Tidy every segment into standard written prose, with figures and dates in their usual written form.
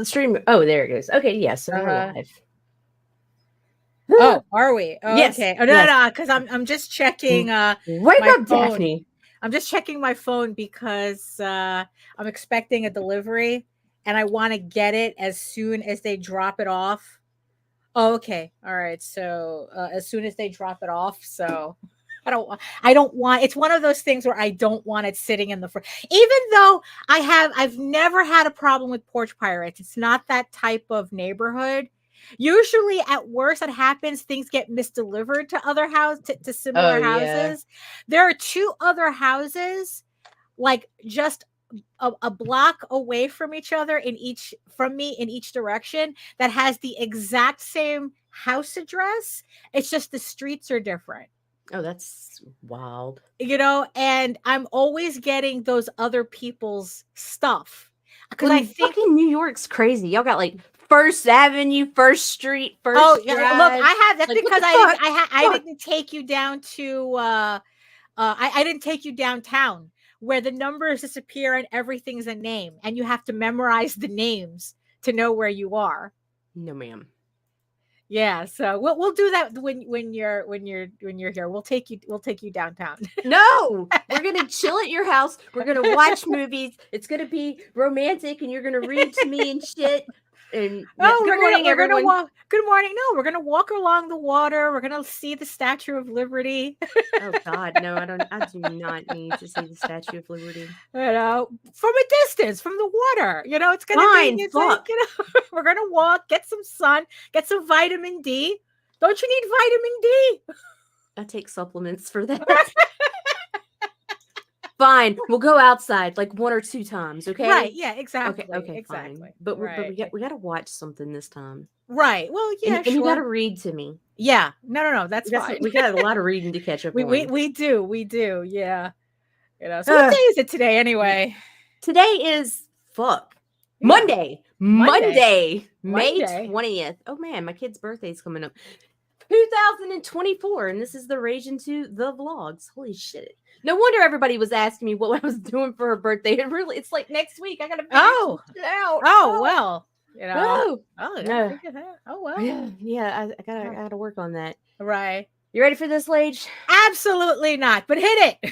the stream. Oh, there it goes. Okay, yes, so we're live. Oh, are we? Oh, Yes. Okay. Oh, no, because I'm just checking Wake my up, phone. Daphne. I'm just checking my phone because I'm expecting a delivery and I want to get it as soon as they drop it off. Oh, okay. All right. So as soon as they drop it off, so I don't want. It's one of those things where I don't want it sitting in the front. Even though I've never had a problem with porch pirates. It's not that type of neighborhood. Usually, at worst, that happens. Things get misdelivered to other to similar houses. There are 2 other houses, like just a block away from each other in each direction, that has the exact same house address. It's just the streets are different. Oh, that's wild. And I'm always getting those other people's stuff. Because I think fucking New York's crazy. Y'all got like First Avenue, First Street, First Drive. Look, I have. That's like, because I didn't take you down to I didn't take you downtown where the numbers disappear and everything's a name and you have to memorize the names to know where you are. No, ma'am. Yeah, so we'll do that when you're here. We'll take you downtown. No, we're gonna chill at your house. We're gonna watch movies. It's gonna be romantic, and you're gonna read to me and shit. And good morning, everyone. Good morning. No, we're gonna walk along the water. We're gonna see the Statue of Liberty. Oh God, no, I do not need to see the Statue of Liberty. From a distance, from the water. It's gonna be. It's like, we're gonna walk, get some sun, get some vitamin D. Don't you need vitamin D? I take supplements for that. Fine, we'll go outside like 1 or 2 times, okay? Right, yeah, exactly. Okay, exactly. Fine. But we got to watch something this time. Right. Well, yeah, and you got to read to me. Yeah. No, that's fine. We got a lot of reading to catch up on. We do. Yeah. So what day is it today anyway? Today is Monday. May 20th. Oh man, my kid's birthday's coming up. 2024, and this is the Rage Into the Vlogs. Holy shit. No wonder everybody was asking me what I was doing for her birthday. It's like next week. I gotta figure it out. Oh well. No. Oh well. Yeah. I gotta work on that. Right. You ready for this, Lage? Absolutely not. But hit it.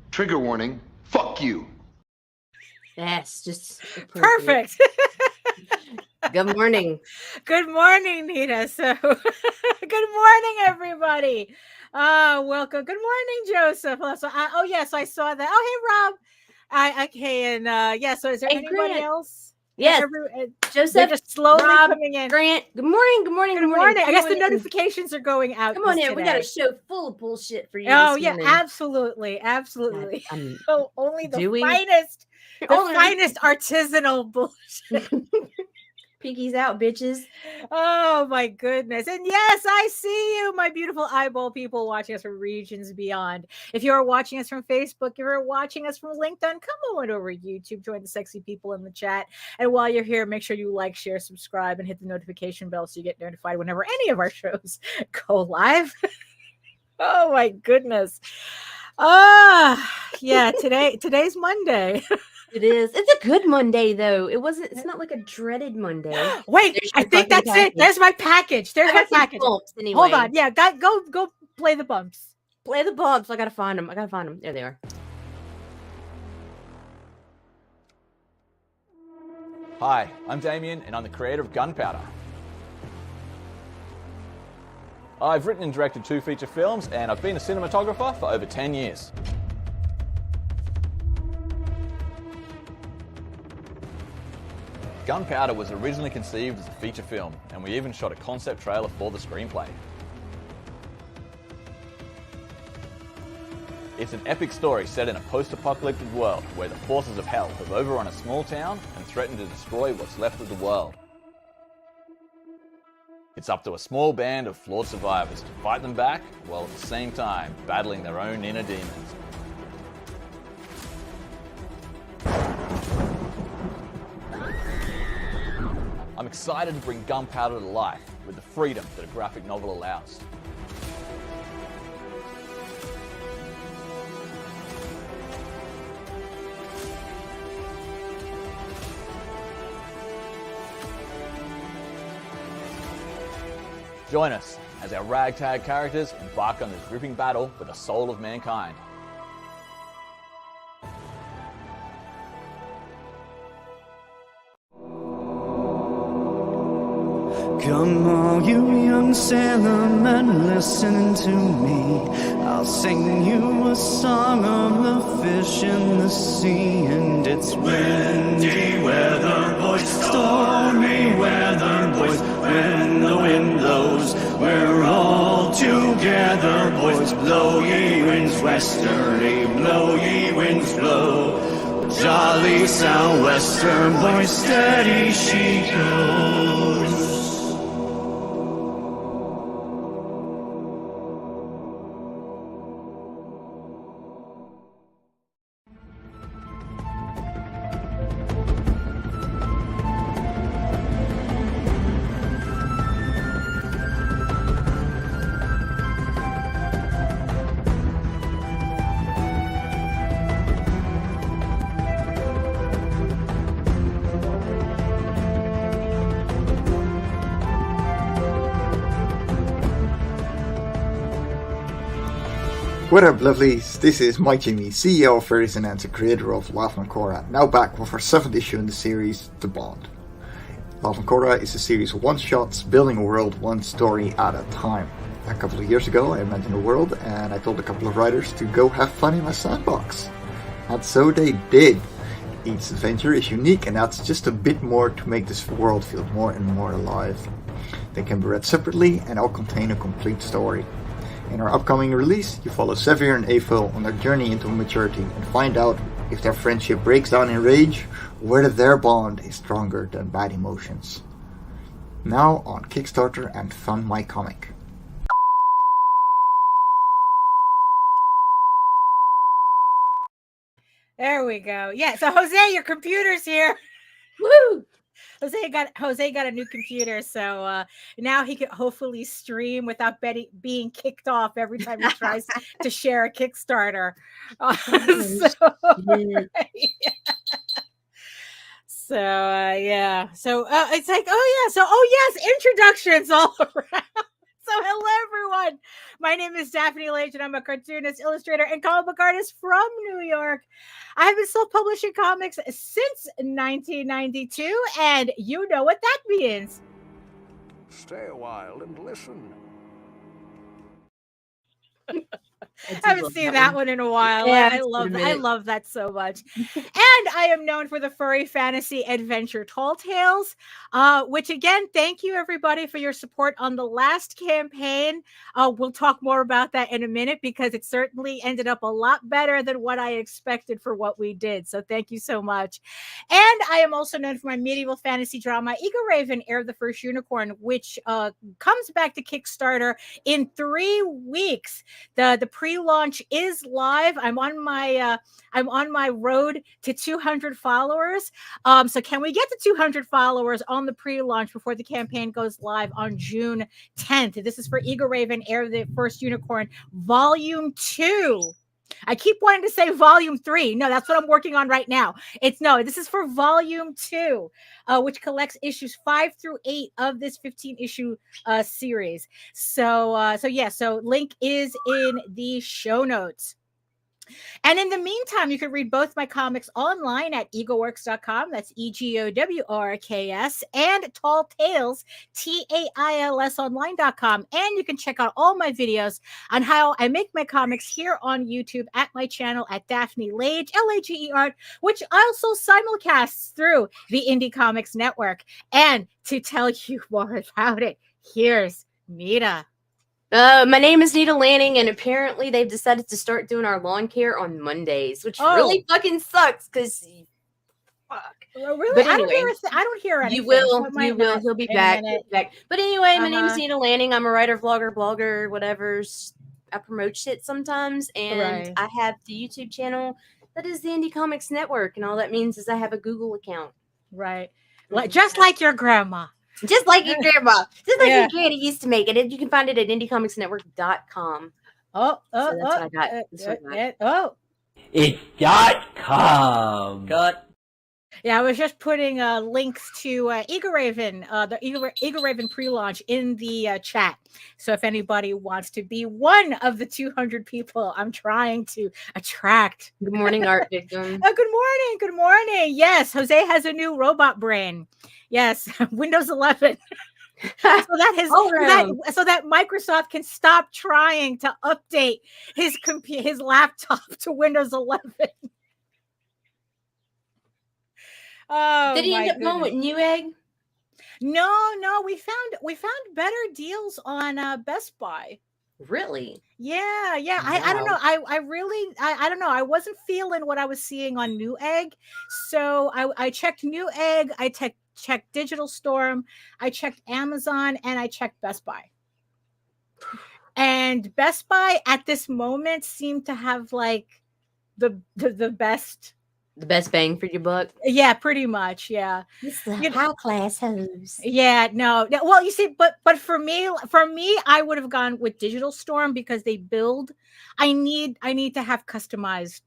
Trigger warning. Fuck you. That's just perfect. Good morning. Good morning, Nita. So, good morning, everybody. Welcome. Good morning, Joseph. So, so I saw that. Oh, hey, Rob. So is there anybody else? Yes. Joseph, just slowly coming in. Grant. Good morning. I guess the notifications are going out. Come on in. We got a show full of bullshit for you. Oh yeah, absolutely. Only the finest, finest artisanal bullshit. Pinkies out, bitches. Oh my goodness. And yes, I see you, my beautiful eyeball people watching us from regions beyond. If you are watching us from Facebook, if you're watching us from LinkedIn, come on over to YouTube, join the sexy people in the chat. And while you're here, make sure you like, share, subscribe, and hit the notification bell so you get notified whenever any of our shows go live. Oh my goodness. Yeah, today's Monday. It is. It's a good Monday though. It's not like a dreaded Monday. Wait, I think that's it. There's my package. There's my package. Anyway. Hold on. Yeah, go play the bumps. Play the bumps. I gotta find them. There they are. Hi, I'm Damien and I'm the creator of Gunpowder. I've written and directed 2 feature films and I've been a cinematographer for over 10 years. Gunpowder was originally conceived as a feature film, and we even shot a concept trailer for the screenplay. It's an epic story set in a post-apocalyptic world where the forces of hell have overrun a small town and threaten to destroy what's left of the world. It's up to a small band of flawed survivors to fight them back, while at the same time battling their own inner demons. I'm excited to bring Gunpowder to life with the freedom that a graphic novel allows. Join us as our ragtag characters embark on this gripping battle for the soul of mankind. Come all you young sailor men, listen to me. I'll sing you a song of the fish in the sea. And it's windy weather, boys, stormy weather, boys. When the wind blows, we're all together, boys. Blow ye winds westerly, blow ye winds blow. Jolly southwester, boys, steady she goes. What up, lovelies? This is Mike Jimmy, CEO of Furries and the creator of Love and Korra, now back with our 7th issue in the series, The Bond. Love and Korra is a series of one-shots, building a world one story at a time. A couple of years ago, I imagined a world, and I told a couple of writers to go have fun in my sandbox. And so they did. Each adventure is unique and adds just a bit more to make this world feel more and more alive. They can be read separately and all contain a complete story. In our upcoming release, you follow Sevier and Aphil on their journey into maturity and find out if their friendship breaks down in rage or whether their bond is stronger than bad emotions. Now on Kickstarter and Fund My Comic. There we go. Yeah, so Jose, your computer's here. Woo! Jose got a new computer, so now he can hopefully stream without being kicked off every time he tries to share a Kickstarter. Yeah. So it's like, yes, introductions all around. So hello, everyone. My name is Daphne Lage, and I'm a cartoonist, illustrator, and comic book artist from New York. I have been self-publishing comics since 1992, and you know what that means. Stay a while and listen. I haven't seen that one in a while. Yeah, I love that so much. And I am known for the furry fantasy adventure Tall Tales, which again, thank you everybody for your support on the last campaign. We'll talk more about that in a minute because it certainly ended up a lot better than what I expected for what we did. So thank you so much. And I am also known for my medieval fantasy drama Eagle Raven, Heir of the First Unicorn, which comes back to Kickstarter in 3 weeks. The pre-launch is live. I'm on my road to 200 followers. So can we get to 200 followers on the pre-launch before the campaign goes live on June 10th? This is for Eagle Raven, Heir of the First Unicorn, Volume 2. I keep wanting to say Volume 3. No, that's what I'm working on right now. This is for Volume 2, which collects issues 5 through 8 of this 15-issue series. So link is in the show notes. And in the meantime, you can read both my comics online at egoworks.com. That's EGOWORKS, and Tall Tales, TAILS online.com. And you can check out all my videos on how I make my comics here on YouTube at my channel at Daphne Lage, Lage Art, which also simulcasts through the Indie Comics Network. And to tell you more about it, here's Nita. My name is Nita Lanning, and apparently they've decided to start doing our lawn care on Mondays, which really fucking sucks because fuck. Really? But I don't anyway, hear anything. you will. So it might You will. not He'll be in a back. minute. He'll be back. But anyway, my name is Uh-huh. Nita Lanning. I'm a writer, vlogger, blogger, whatever. I promote shit sometimes, and Right. I have the YouTube channel that is the Indie Comics Network, and all that means is I have a Google account. Right. Just like your grandma. Just like your grandma. Just like Yeah. your granny used to make it. You can find it at indiecomicsnetwork.com. Oh, So that's what I got. That's what I got. It's .com. Got. Yeah, I was just putting links to Eagle Raven, the Eagle Raven pre-launch in the chat. So if anybody wants to be one of the 200 people I'm trying to attract. Good morning, Art Victim. Good morning. Good morning. Yes, Jose has a new robot brain. Yes, Windows 11. so that Microsoft can stop trying to update his laptop to Windows 11. Oh, did he end up going with Newegg? No, we found better deals on Best Buy. Really? Yeah. I don't know. I really don't know. I wasn't feeling what I was seeing on Newegg, so I checked Newegg. I checked Digital Storm. I checked Amazon, and I checked Best Buy. And Best Buy at this moment seemed to have like the best. The best bang for your buck. Yeah, pretty much. Yeah. It's the high class hose. Yeah, no. Well, you see, but for me, I would have gone with Digital Storm because they build. I need to have customized,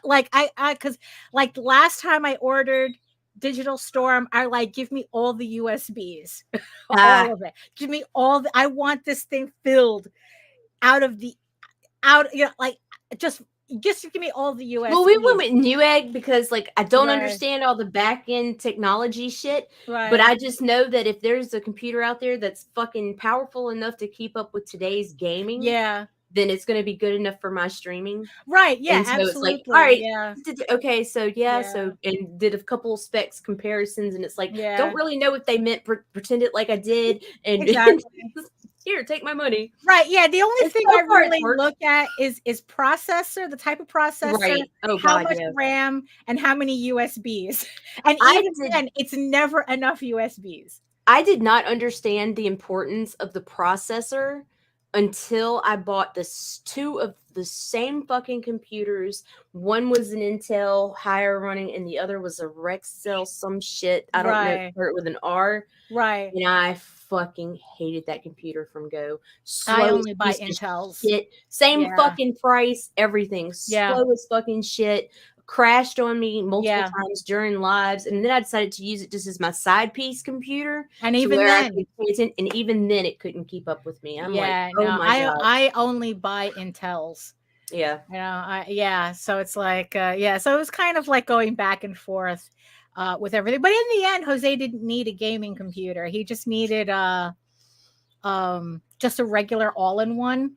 like because like last time I ordered Digital Storm, I like give me all the USBs, all of it. Give me all. I want this thing filled like just give me all the USBs. Well, we went with Newegg because, like, I don't understand all the back end technology shit, but I just know that if there's a computer out there that's fucking powerful enough to keep up with today's gaming, then it's going to be good enough for my streaming. Right. Yeah. And so absolutely. it's like, all right. Yeah. Okay. So so and did a couple of specs comparisons, and it's like, don't really know what they meant. Pretend it like I did, and exactly. Here, take my money. Right. Yeah. The only thing I really look at is processor, the type of processor, right. How much RAM, and how many USBs. And even then, it's never enough USBs. I did not understand the importance of the processor until I bought two of the same fucking computers. One was an Intel higher running, and the other was a Rexel some shit. I don't know, start with an R. Right. And I fucking hated that computer from go. I only buy Intels. Shit. Same fucking price, everything. Slow as fucking shit. Crashed on me multiple times during lives, and then I decided to use it just as my side piece computer. And even then, it couldn't keep up with me. I'm like, oh my God. I only buy Intels. Yeah, you know, so it's like, so it was kind of like going back and forth with everything. But in the end, Jose didn't need a gaming computer. He just needed just a regular all-in-one.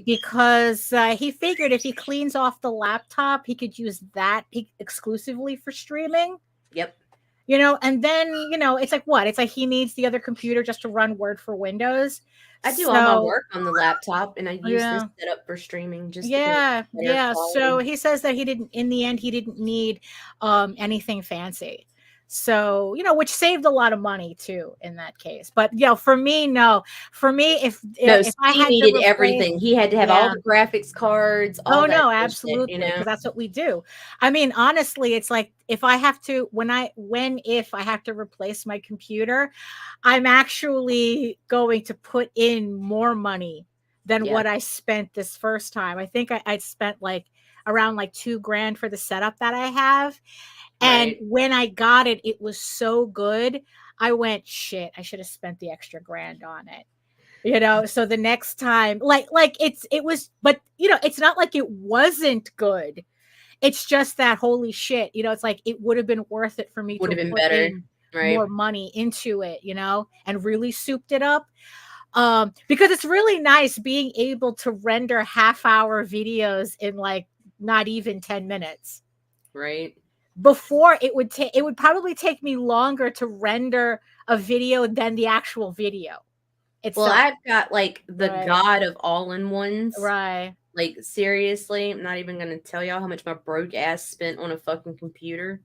Because he figured if he cleans off the laptop, he could use that exclusively for streaming. Yep. You know, and then, you know, it's like what? It's like he needs the other computer just to run Word for Windows. I do all my work on the laptop, and I use this setup for streaming. Just So he says that in the end, he didn't need anything fancy. So, you know, which saved a lot of money too in that case. But, you know, for me, no. For me, if I had needed everything, he had to have all the graphics cards. All absolutely. Shit, you know? Because that's what we do. I mean, honestly, it's like if I have to, if I have to replace my computer, I'm actually going to put in more money than what I spent this first time. I think I spent like around like $2,000 for the setup that I have. And when I got it, it was so good. I went, shit, I should have spent the extra $1,000 on it. You know, so the next time, it was, but you know, it's not like it wasn't good. It's just that holy shit, you know, it's like it would have been worth it for me Would to have been put better, in right? more money into it, you know, and really souped it up. Because it's really nice being able to render half-hour videos in like not even 10 minutes. Right. Before it would probably take me longer to render a video than the actual video Well, itself. I've got like the Right. god of all-in-ones. Right. Like, seriously, I'm not even gonna tell y'all how much my broke ass spent on a fucking computer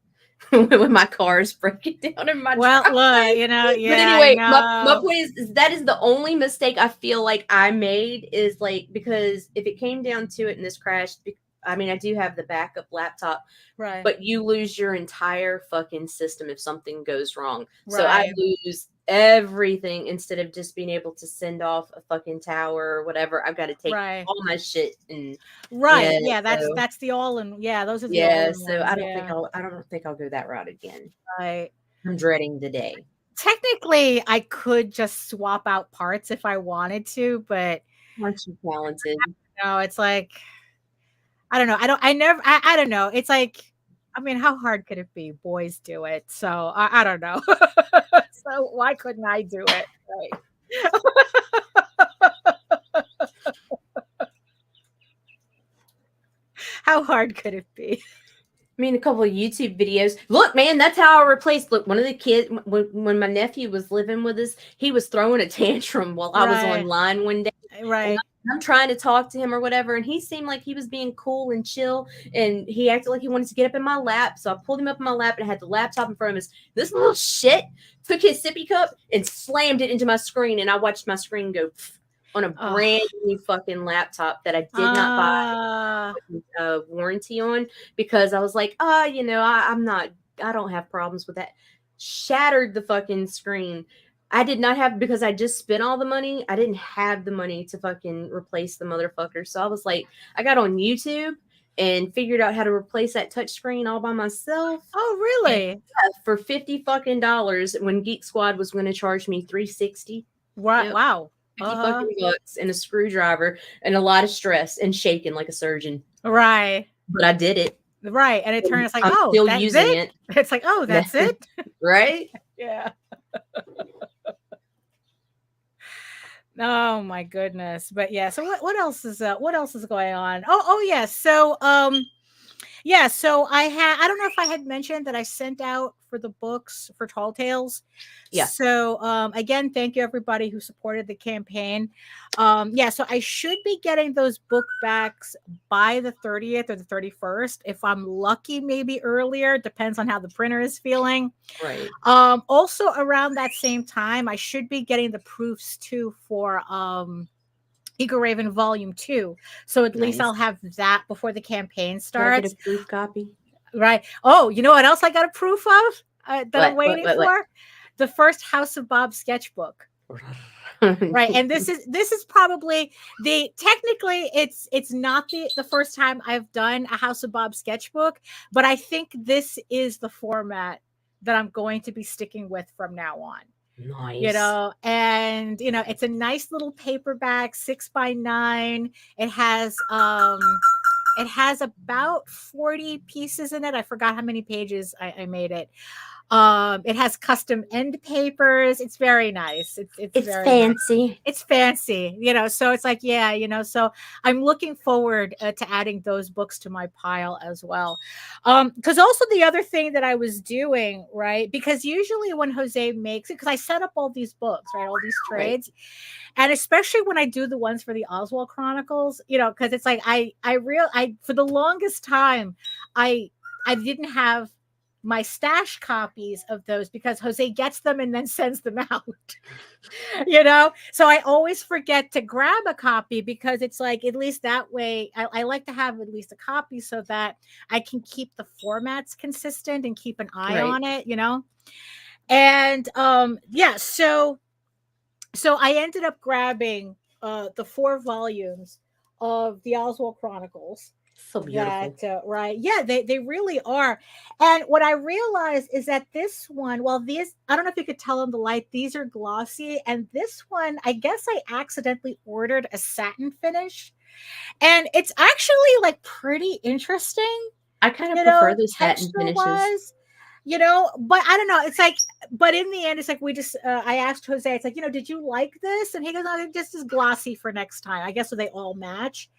when my car is breaking down in my Well, driveway. look, you know, But yeah, anyway, I my know. point is that is the only mistake I feel like I made is like, because if it came down to it and this crashed, I mean, I do have the backup laptop, Right. but you lose your entire fucking system if something goes wrong. So I Right. lose everything instead of just being able to send off a fucking tower or whatever. I've got to take Right. all my shit and Right. yeah, Yeah, so that's the all-in. Yeah, those are the yeah, all-in so ones. I don't Yeah. think I'll go that route again. Right. I'm dreading the day. Technically, I could just swap out parts if I wanted to, but Aren't you talented? no, it's like I don't know. I don't know. It's like, I mean, how hard could it be? Boys do it. So I don't know. So why couldn't I do it? Right. How hard could it be? I mean, a couple of YouTube videos. Look, man, that's how I replaced. Look, one of the kids, when my nephew was living with us, he was throwing a tantrum while I was Right. online one day. Right. I'm trying to talk to him or whatever, and he seemed like he was being cool and chill, and he acted like he wanted to get up in my lap. So I pulled him up in my lap and I had the laptop in front of us. This little shit took his sippy cup and slammed it into my screen, and I watched my screen go on a brand new fucking laptop that I did not buy warranty on, because I was like, you know, I don't have problems with that. Shattered the fucking screen. I did not have, because I just spent all the money. I didn't have the money to fucking replace the motherfucker. So I was like, I got on YouTube and figured out how to replace that touch screen all by myself. Oh, really? For $50 fucking dollars, when Geek Squad was going to charge me $360. Wow. Yep. Wow. 50 fucking bucks and a screwdriver and a lot of stress and shaking like a surgeon. Right. But I did it. Right. And it turns like, I'm oh, still that's using it? It's like, oh, that's it? Right? Yeah. Oh my goodness. But yeah, so what else is going on? Oh yeah. So yeah, so I don't know if I had mentioned that I sent out for the books for Tall Tales. Yeah. So again, thank you everybody who supported the campaign. Yeah, so I should be getting those book backs by the 30th or the 31st. If I'm lucky, maybe earlier, depends on how the printer is feeling. Right. Also around that same time, I should be getting the proofs too for Eagle Raven Volume 2. So at least I'll have that before the campaign starts. Can I get a proof copy? Right. Oh, you know what else I got a proof of that I'm waiting for? The first House of Bob sketchbook. Right. And this is probably technically it's not the first time I've done a House of Bob sketchbook, but I think this is the format that I'm going to be sticking with from now on. Nice. You know, and you know, it's a nice little paperback, 6x9. It has about 40 pieces in it. I forgot how many pages I made it. It has custom end papers. It's very nice. It's very fancy. Nice. It's fancy, you know. So it's like, yeah, you know. So I'm looking forward to adding those books to my pile as well. Because also the other thing that I was doing, right? Because usually when Jose makes it, because I set up all these books, right, all these trades, and especially when I do the ones for the Oswald Chronicles, you know, because it's like I for the longest time I didn't have my stash copies of those because Jose gets them and then sends them out. You know, so I always forget to grab a copy because it's like, at least that way I like to have at least a copy so that I can keep the formats consistent and keep an eye on it, you know. And yeah, so I ended up grabbing the 4 volumes of the Oswald Chronicles. So beautiful. That right, yeah, they really are. And what I realized is that this one, well, these, I don't know if you could tell in the light, these are glossy, and this one, I guess I accidentally ordered a satin finish, and it's actually like pretty interesting, I kind of prefer the satin texture finishes. wise, but I don't know, it's like, but in the end, it's like, we just I asked Jose, it's like, did you like this? And he goes, no, just as glossy for next time, I guess, so they all match.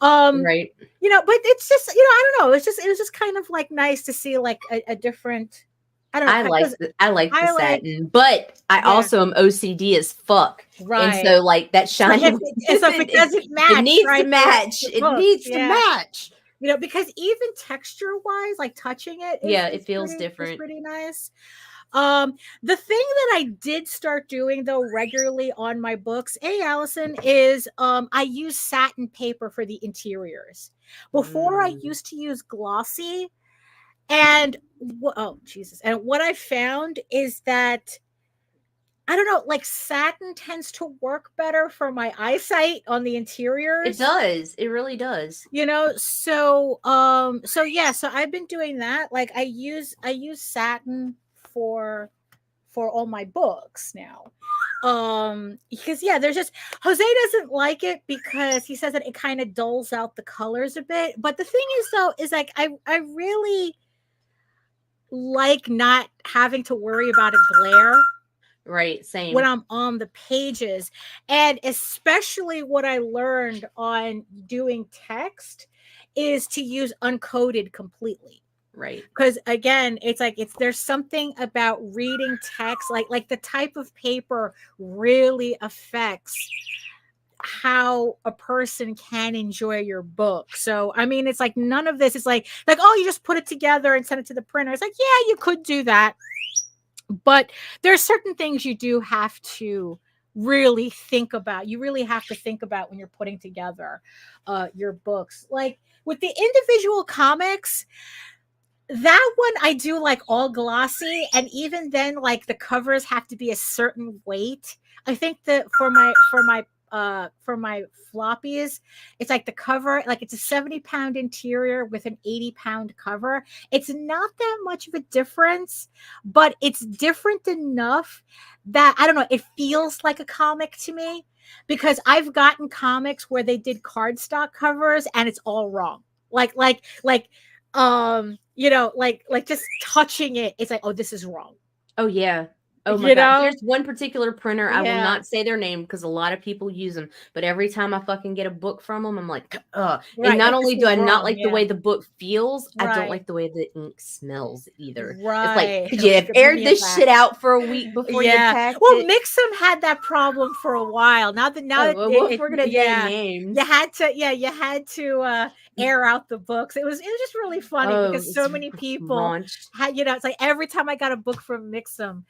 Right. But it's just, I don't know, it was just kind of like nice to see like a different, I don't know. I like the I like- satin, but I also am OCD as fuck. Right. And so like that shiny, so if it doesn't match, it needs right, to match. the It books, needs to yeah. match. Because even texture wise, like touching it, It feels it's different. pretty nice. The thing that I did start doing though regularly on my books, Allison, is I use satin paper for the interiors. Before I used to use glossy, and oh Jesus! And what I found is that, I don't know, like satin tends to work better for my eyesight on the interiors. It does. It really does. So yeah, so I've been doing that. Like I use satin for all my books now. Because there's just, Jose doesn't like it because he says that it kind of dulls out the colors a bit. But the thing is though, is like I really like not having to worry about a glare. Right, same. When I'm on the pages, and especially what I learned on doing text is to use uncoded completely. Right. Because again, it's like there's something about reading text, like the type of paper really affects how a person can enjoy your book. So I mean, it's like none of this is like oh, you just put it together and send it to the printer. It's like, yeah, you could do that. But there are certain things you do have to really think about. You really have to think about when you're putting together your books. Like with the individual comics, that one I do like all glossy, and even then, like the covers have to be a certain weight. I think that for my floppies, it's like the cover, like it's a 70-pound interior with an 80-pound cover. It's not that much of a difference, but it's different enough that I don't know, it feels like a comic to me, because I've gotten comics where they did cardstock covers and it's all wrong. Like just touching it, it's like, oh, this is wrong. Oh yeah. Oh my God. There's one particular printer. I will not say their name because a lot of people use them. But every time I fucking get a book from them, I'm like, ugh. Right, and not only do I not like the yeah. way the book feels, I don't Right. like the way the ink smells either. Right. It's like, could you have aired this shit out for a week before you packed Well, it? Mixum had that problem for a while. Now that if we're gonna name names, you had to air out the books. It was just really funny because so many people had, it's like every time I got a book from Mixum,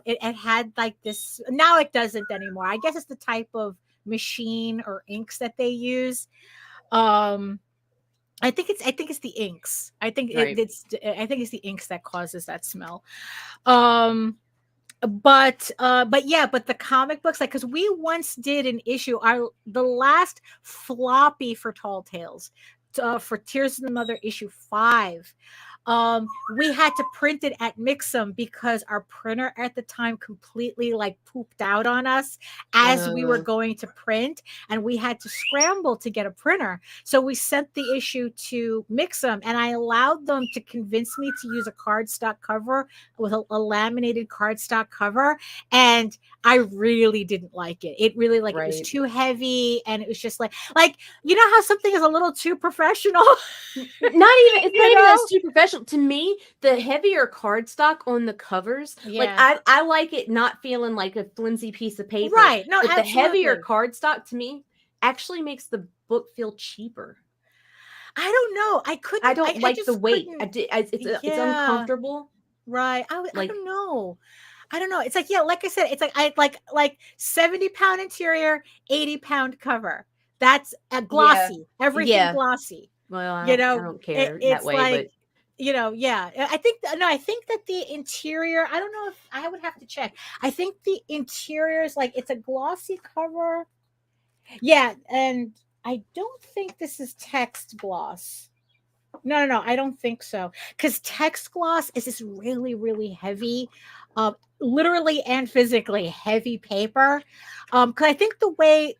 it had like this. Now it doesn't anymore. I guess it's the type of machine or inks that they use. I think it's the inks. I think it's the inks that causes that smell. But the comic books, like, because we once did an issue, the last floppy for Tall Tales, for Tears of the Mother issue 5. We had to print it at Mixum because our printer at the time completely like pooped out on us as we were going to print, and we had to scramble to get a printer. So we sent the issue to Mixum, and I allowed them to convince me to use a cardstock cover with a laminated cardstock cover, and I really didn't like it. It really it was too heavy, and it was just like how something is a little too professional. It's not even that's too professional. To me, the heavier cardstock on the covers, like I like it not feeling like a flimsy piece of paper. Right. No, but absolutely. the heavier cardstock to me actually makes the book feel cheaper. I don't know. I don't like the weight. It's uncomfortable. Right. I don't know. It's like, like I said, it's like I like 70-pound interior, 80-pound cover. That's a glossy. Everything glossy. Well, I don't care that way, but I think that the interior, I don't know if I would have to check. I think the interior is like, it's a glossy cover. Yeah, and I don't think this is text gloss. No, I don't think so. Because text gloss is this really, really heavy, literally and physically heavy paper. Because I think the way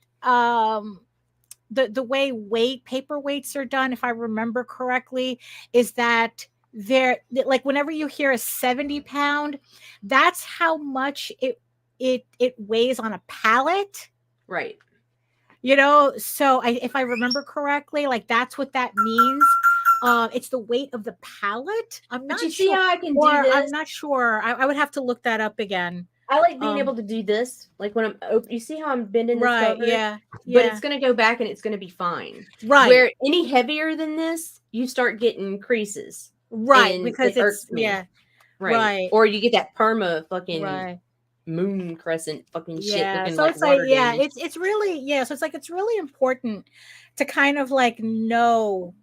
the way paper weights are done, if I remember correctly, is that they're like whenever you hear a 70 pound, that's how much it weighs on a pallet. Right. So if I remember correctly, like that's what that means. It's the weight of the pallet. I'm not But you sure. see how I can do Or this? I'm not sure. I would have to look that up again. I like being able to do this. Like when I'm open, you see how I'm bending this Right. cover? Yeah. But it's going to go back and it's going to be fine. Right. Where any heavier than this, you start getting creases. Right. And Because it irks it's, me. yeah. Right. Right. Or you get that perma fucking Right. moon crescent fucking shit Yeah. looking So like it's water like, yeah, damage. it's really, yeah. So it's like, it's really important to kind of like know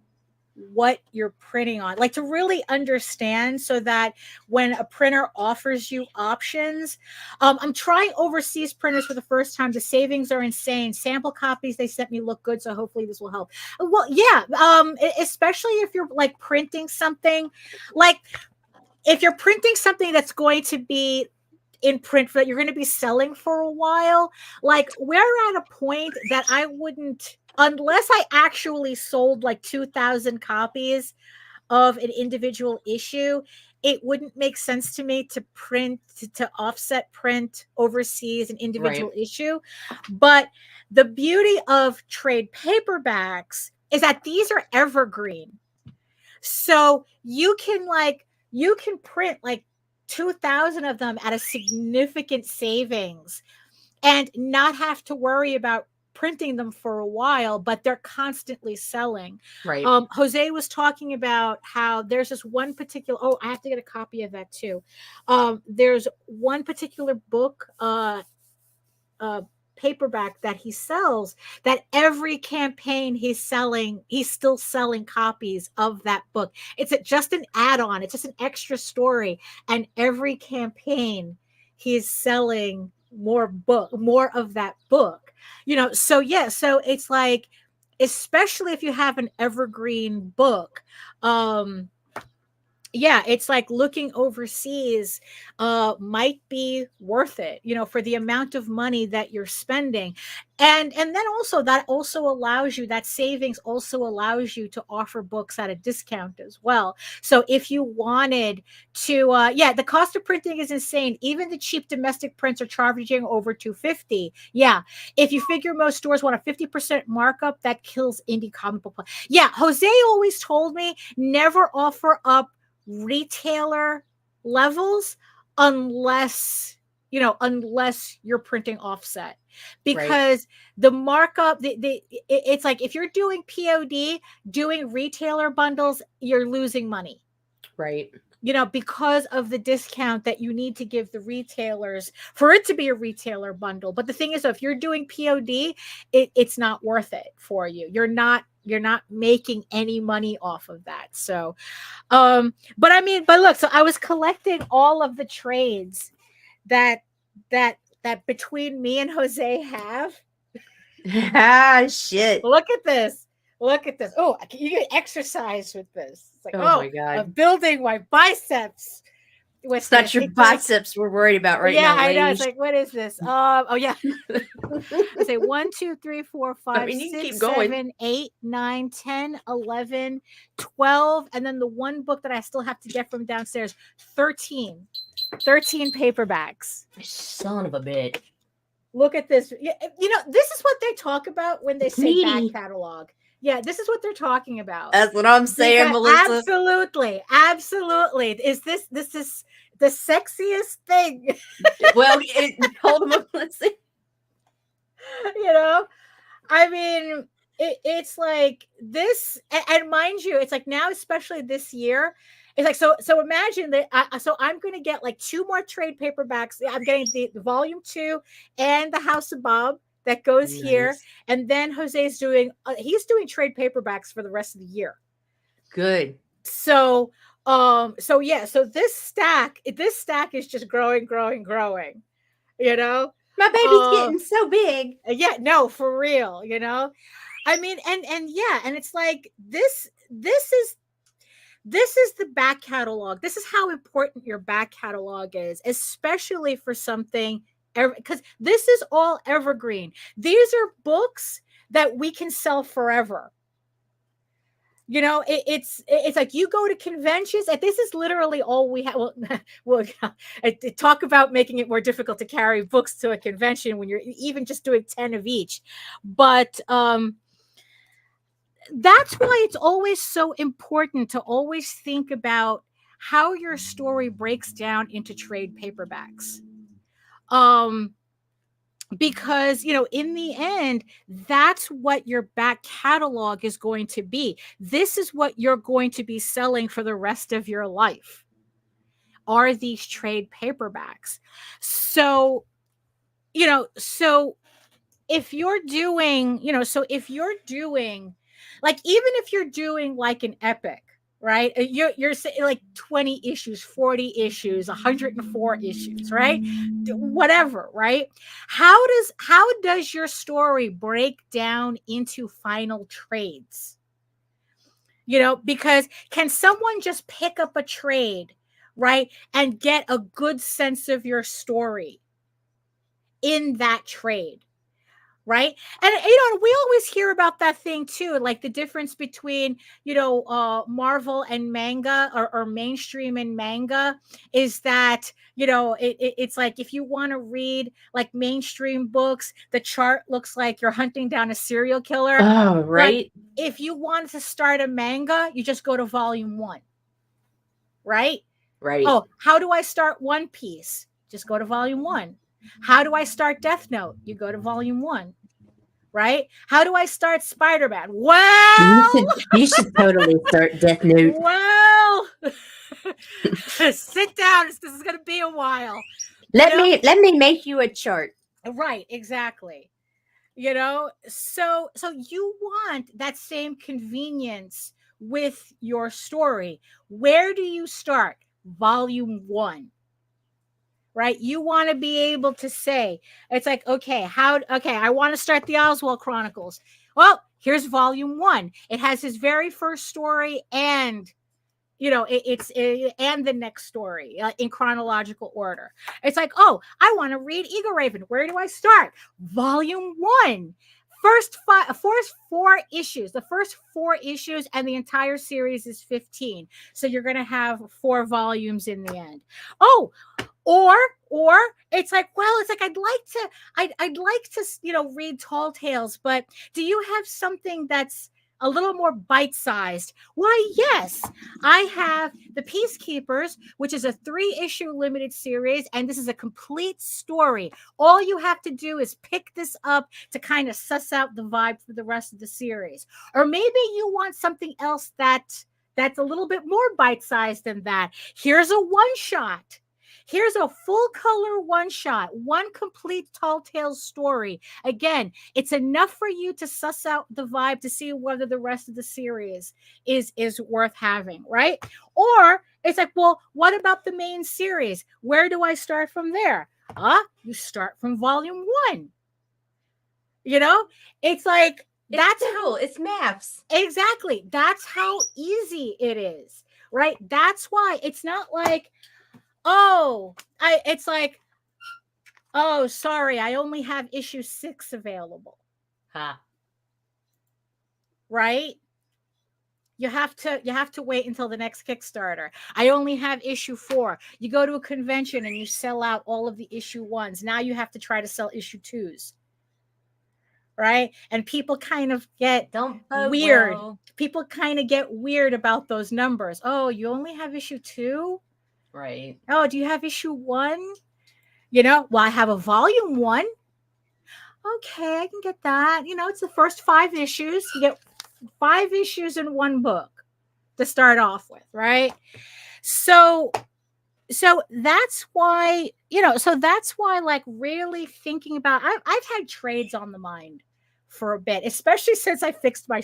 what you're printing on, like to really understand, so that when a printer offers you options, I'm trying overseas printers for the first time. The savings are insane. Sample copies they sent me look good, so hopefully this will help. Well, yeah, especially if you're like printing something, like if you're printing something that's going to be in print that you're going to be selling for a while, like we're at a point that I wouldn't, unless I actually sold like 2,000 copies of an individual issue, it wouldn't make sense to me to print, to offset print overseas an individual issue. But the beauty of trade paperbacks is that these are evergreen. So you can print like 2,000 of them at a significant savings and not have to worry about printing them for a while, but they're constantly selling. Right. Jose was talking about how there's this one particular, I have to get a copy of that too. There's one particular book, paperback that he sells, that every campaign he's still selling copies of that book. It's just an add-on, it's just an extra story, and every campaign he's selling more of that book. So yeah, so it's like, especially if you have an evergreen book, yeah, it's like looking overseas might be worth it, for the amount of money that you're spending. And then also that savings also allows you to offer books at a discount as well. So if you wanted to, the cost of printing is insane. Even the cheap domestic prints are charging over $250. Yeah. If you figure most stores want a 50% markup, that kills indie comic book. Yeah. Jose always told me never offer up retailer levels unless you're printing offset, because the markup, it's like if you're doing POD, doing retailer bundles, you're losing money, right? Because of the discount that you need to give the retailers for it to be a retailer bundle. But the thing is, if you're doing POD, it's not worth it for you. You're not making any money off of that. So, but look, so I was collecting all of the trades that between me and Jose have. Shit. Look at this. Oh, you get exercise with this. It's like, my God. I'm building my biceps. It's not your biceps we're worried about right now. Yeah, I know. It's like, what is this? Oh yeah. I say 1, 2, 3, 4, 5, 6, 7, 8, 9, 10, 11, 12, and then the one book that I still have to get from downstairs, 13 paperbacks. Son of a bitch. Look at this. This is what they talk about when they say back catalog. Yeah, this is what they're talking about. That's what I'm saying, Melissa. Absolutely. Is this is the sexiest thing? Well, hold on, Melissa. It's like this, and mind you, it's like now, especially this year, it's like so imagine that I'm going to get like 2 more trade paperbacks. I'm getting the volume 2 and the House of Bob that goes here, and then Jose's doing trade paperbacks for the rest of the year. Good. So this stack is just growing. My baby's getting so big. Yeah, no, for real, I mean, and yeah, and it's like this is the back catalog. This is how important your back catalog is, especially for something, because this is all evergreen. These are books that we can sell forever. You know, it's like you go to conventions, and this is literally all we have. Well, talk about making it more difficult to carry books to a convention when you're even just doing 10 of each. But that's why it's always so important to always think about how your story breaks down into trade paperbacks. Because, you know, in the end, that's what your back catalog is going to be. This is what you're going to be selling for the rest of your life, are these trade paperbacks. So, you know, so if you're doing, you know, so if you're doing, like, even if you're doing like an epic, right? You're saying like 20 issues, 40 issues, 104 issues, right? Whatever, right? How does your story break down into final trades? You know, because can someone just pick up a trade, right, and get a good sense of your story in that trade? Right. And, you know, we always hear about that thing too, like the difference between, you know, Marvel and manga, or mainstream and manga, is that, you know, it's like, if you want to read like mainstream books, the chart looks like you're hunting down a serial killer. Oh, right. But if you wanted to start a manga, you just go to volume 1. Right. Right. Oh, how do I start One Piece? Just go to volume 1. How do I start Death Note? You go to volume 1, right? How do I start Spider-Man? Well, you should totally start Death Note. Well, sit down. This is going to be a while. Let me make you a chart. Right, exactly. You know, so you want that same convenience with your story. Where do you start? Volume 1. Right? You want to be able to say, it's like, okay, I want to start the Oswald Chronicles. Well, here's volume 1. It has his very first story, and, you know, and the next story in chronological order. It's like, oh, I want to read Eagle Raven. Where do I start? Volume 1. First 4 issues. The first 4 issues, and the entire series is 15. So you're going to have 4 volumes in the end. Oh, or it's like, well, it's like, I'd like to, you know, read Tall Tales, but do you have something that's a little more bite-sized? Why, yes, I have The Peacekeepers, which is a 3-issue limited series, and this is a complete story. All you have to do is pick this up to kind of suss out the vibe for the rest of the series. Or maybe you want something else that's a little bit more bite-sized than that. Here's a one-shot. Here's a full color one-shot, one complete Tall Tales story. Again, it's enough for you to suss out the vibe to see whether the rest of the series is worth having, right? Or it's like, well, what about the main series? Where do I start from there? You start from volume 1. You know, it's like, that's cool. It's maths. Exactly. That's how easy it is, right? That's why it's not like, it's like, oh, sorry, I only have issue 6 available. Right? You have to wait until the next Kickstarter. I only have issue 4. You go to a convention and you sell out all of the issue 1s. Now you have to try to sell issue 2s. Right? And people kind of get weird. Well. People kind of get weird about those numbers. Oh, you only have issue 2? Right. Oh, do you have issue 1? You know, well, I have a volume 1. Okay, I can get that. You know, it's the first 5 issues. You get 5 issues in one book to start off with, right? So that's why, you know, like really thinking about, I've had trades on the mind for a bit, especially since I fixed my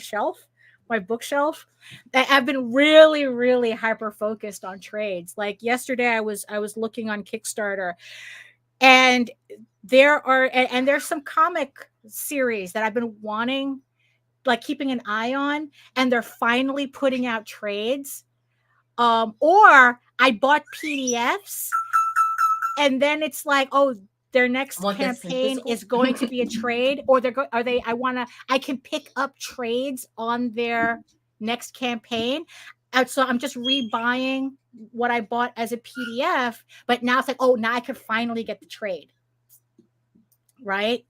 bookshelf. I've been really, really hyper focused on trades. Like yesterday, I was looking on Kickstarter, and there's some comic series that I've been wanting like keeping an eye on, and they're finally putting out trades. Or I bought PDFs, and then it's like, oh, their next Want this in campaign physical? is going to be a trade, or I can pick up trades on their next campaign. So I'm just rebuying what I bought as a PDF, but now it's like, oh, now I can finally get the trade. Right?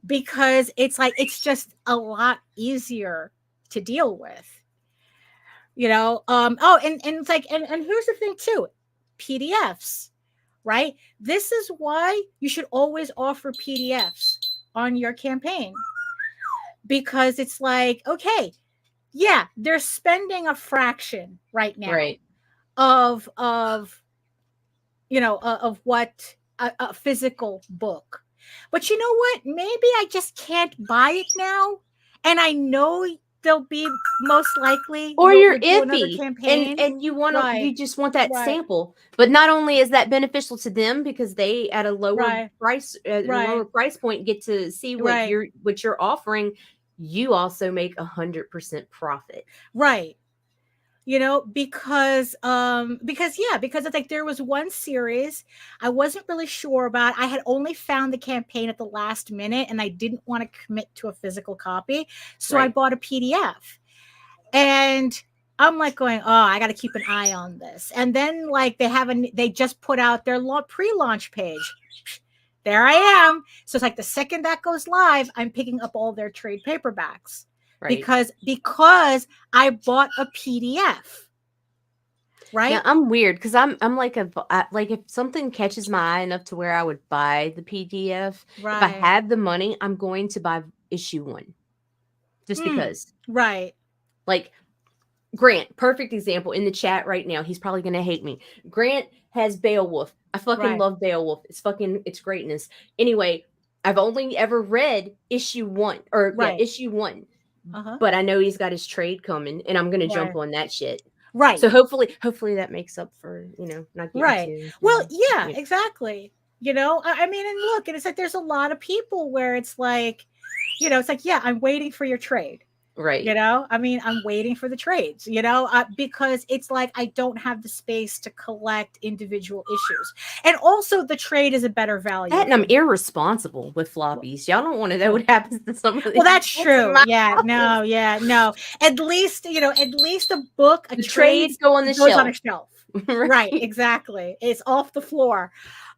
Because it's like, it's just a lot easier to deal with. You know, and it's like, and here's the thing too, PDFs, right? This is why you should always offer PDFs on your campaign, because it's like, okay, yeah, they're spending a fraction right now, Right. of you know, of what a physical book. But you know what? Maybe I just can't buy it now, and I know they'll be most likely, Or you'll you're do another iffy, campaign. and you want to, Right. you just want that Right. sample. But not only is that beneficial to them because they at a lower Right. price, at a Right. lower price point, get to see what Right. you're offering. You also make 100% profit. Right. You know, because it's like there was one series I wasn't really sure about. I had only found the campaign at the last minute, and I didn't want to commit to a physical copy, so I Right. bought a PDF. And I'm like going, oh, I got to keep an eye on this. And then like they just put out their pre-launch page. There I am. So it's like the second that goes live, I'm picking up all their trade paperbacks. Right. Because I bought a PDF. Right? Yeah, I'm weird because I'm like like if something catches my eye enough to where I would buy the PDF, if I Right. have the money, I'm going to buy issue 1, just because. Right. Like Grant, perfect example in the chat right now. He's probably gonna hate me. Grant has Beowulf. I fucking Right. love Beowulf. It's greatness. Anyway, I've only ever read issue 1 or Right. issue 1. Uh-huh. But I know he's got his trade coming, and I'm gonna jump Right. on that shit. Right. So hopefully that makes up for, not getting Right. too, Well, yeah, yeah. exactly. You know, I mean, and look, and it's like there's a lot of people where it's like, you know, it's like, yeah, I'm waiting for your trade. Right. You know, I mean, I'm waiting for the trades, because it's like I don't have the space to collect individual issues. And also the trade is a better value. That, and I'm irresponsible with floppies. Y'all don't want to know what happens to some of these. Well, that's books in true. my Yeah, house. no. At least a book, a The trade trades go on the goes shelf. on a shelf. Right, exactly. It's off the floor.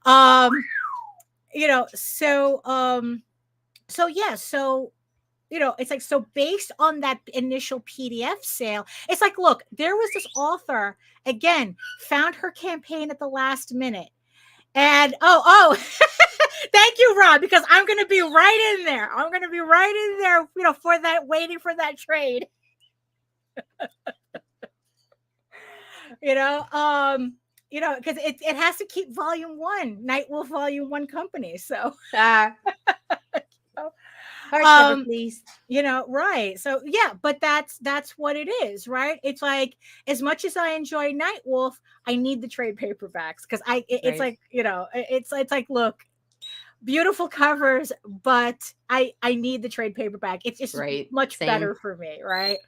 So it's like, so based on that initial PDF sale, it's like, look, there was this author, again, found her campaign at the last minute. And thank you, Rob, because I'm going to be right in there. I'm going to be right in there, for that, waiting for that trade. Because it has to keep volume 1, Nightwolf volume 1 company. So, Please. right. So yeah, but that's what it is, right? It's like, as much as I enjoy Nightwolf, I need the trade paperbacks because it's Right. like, it's like, look, beautiful covers, but I need the trade paperback. It's just Right. much Same. better for me, right?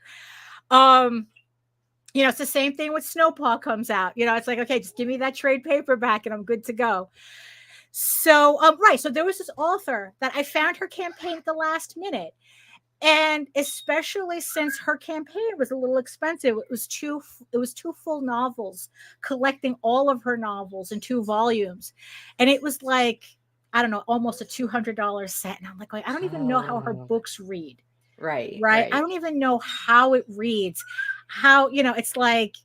It's the same thing with Snowpaw comes out. It's like, okay, just give me that trade paperback and I'm good to go. So, right. So there was this author that I found her campaign at the last minute. And especially since her campaign was a little expensive, it was two full novels, collecting all of her novels in 2 volumes. And it was like, I don't know, almost a $200 set. And I'm like, I don't even know how her books read. Right. Right. I don't even know how it reads. How, it's like,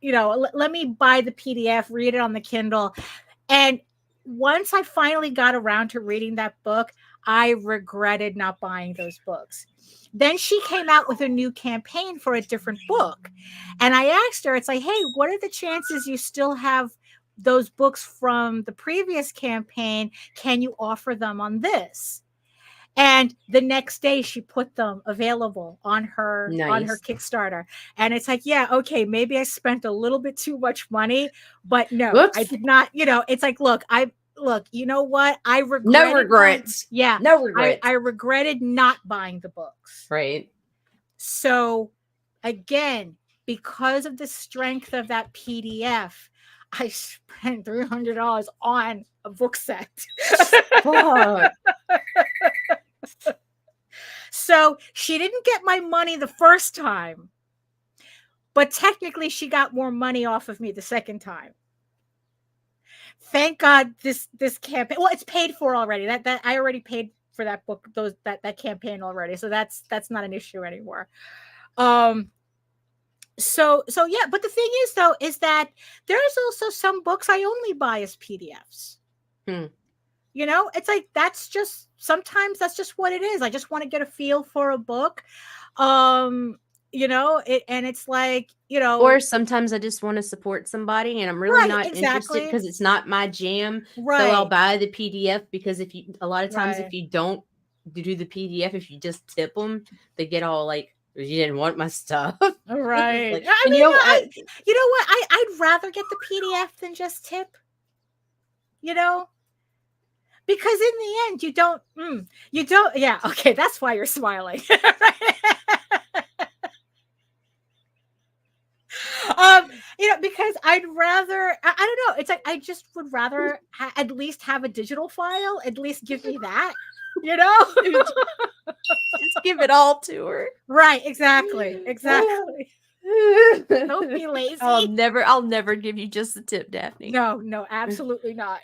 let me buy the PDF, read it on the Kindle. And once I finally got around to reading that book, I regretted not buying those books. Then she came out with a new campaign for a different book. And I asked her, it's like, hey, what are the chances you still have those books from the previous campaign? Can you offer them on this? And the next day she put them available on her Kickstarter. And it's like, yeah, okay, maybe I spent a little bit too much money, but no, Whoops. I did not, it's like, look, look, you know what? I regretted No regrets. yeah. No regrets. I regretted not buying the books. Right. So again, because of the strength of that PDF, I spent $300 on a book set. Fuck. So she didn't get my money the first time, but technically she got more money off of me the second time. Thank God this campaign. Well, it's paid for already. That I already paid for that book, that campaign already. So that's not an issue anymore. So yeah, but the thing is though, is that there's also some books I only buy as PDFs. You know, it's like sometimes that's just what it is. I just want to get a feel for a book. You know, and it's like, you know, or sometimes I just want to support somebody and I'm really not interested because it's not my jam. Right. So I'll buy the PDF because a lot of times Right. if you don't do the PDF, if you just tip them, they get all like, you didn't want my stuff. Right. Like, I and mean, you know, you know what? I'd rather get the PDF than just tip. You know, because in the end, you don't. Yeah. Okay, that's why you're smiling. You know, because I'd rather. I don't know. It's like I just would rather at least have a digital file. At least give me that. You know, just give it all to her. Right. Exactly. Don't be lazy. I'll never give you just the tip, Daphne. No, absolutely not.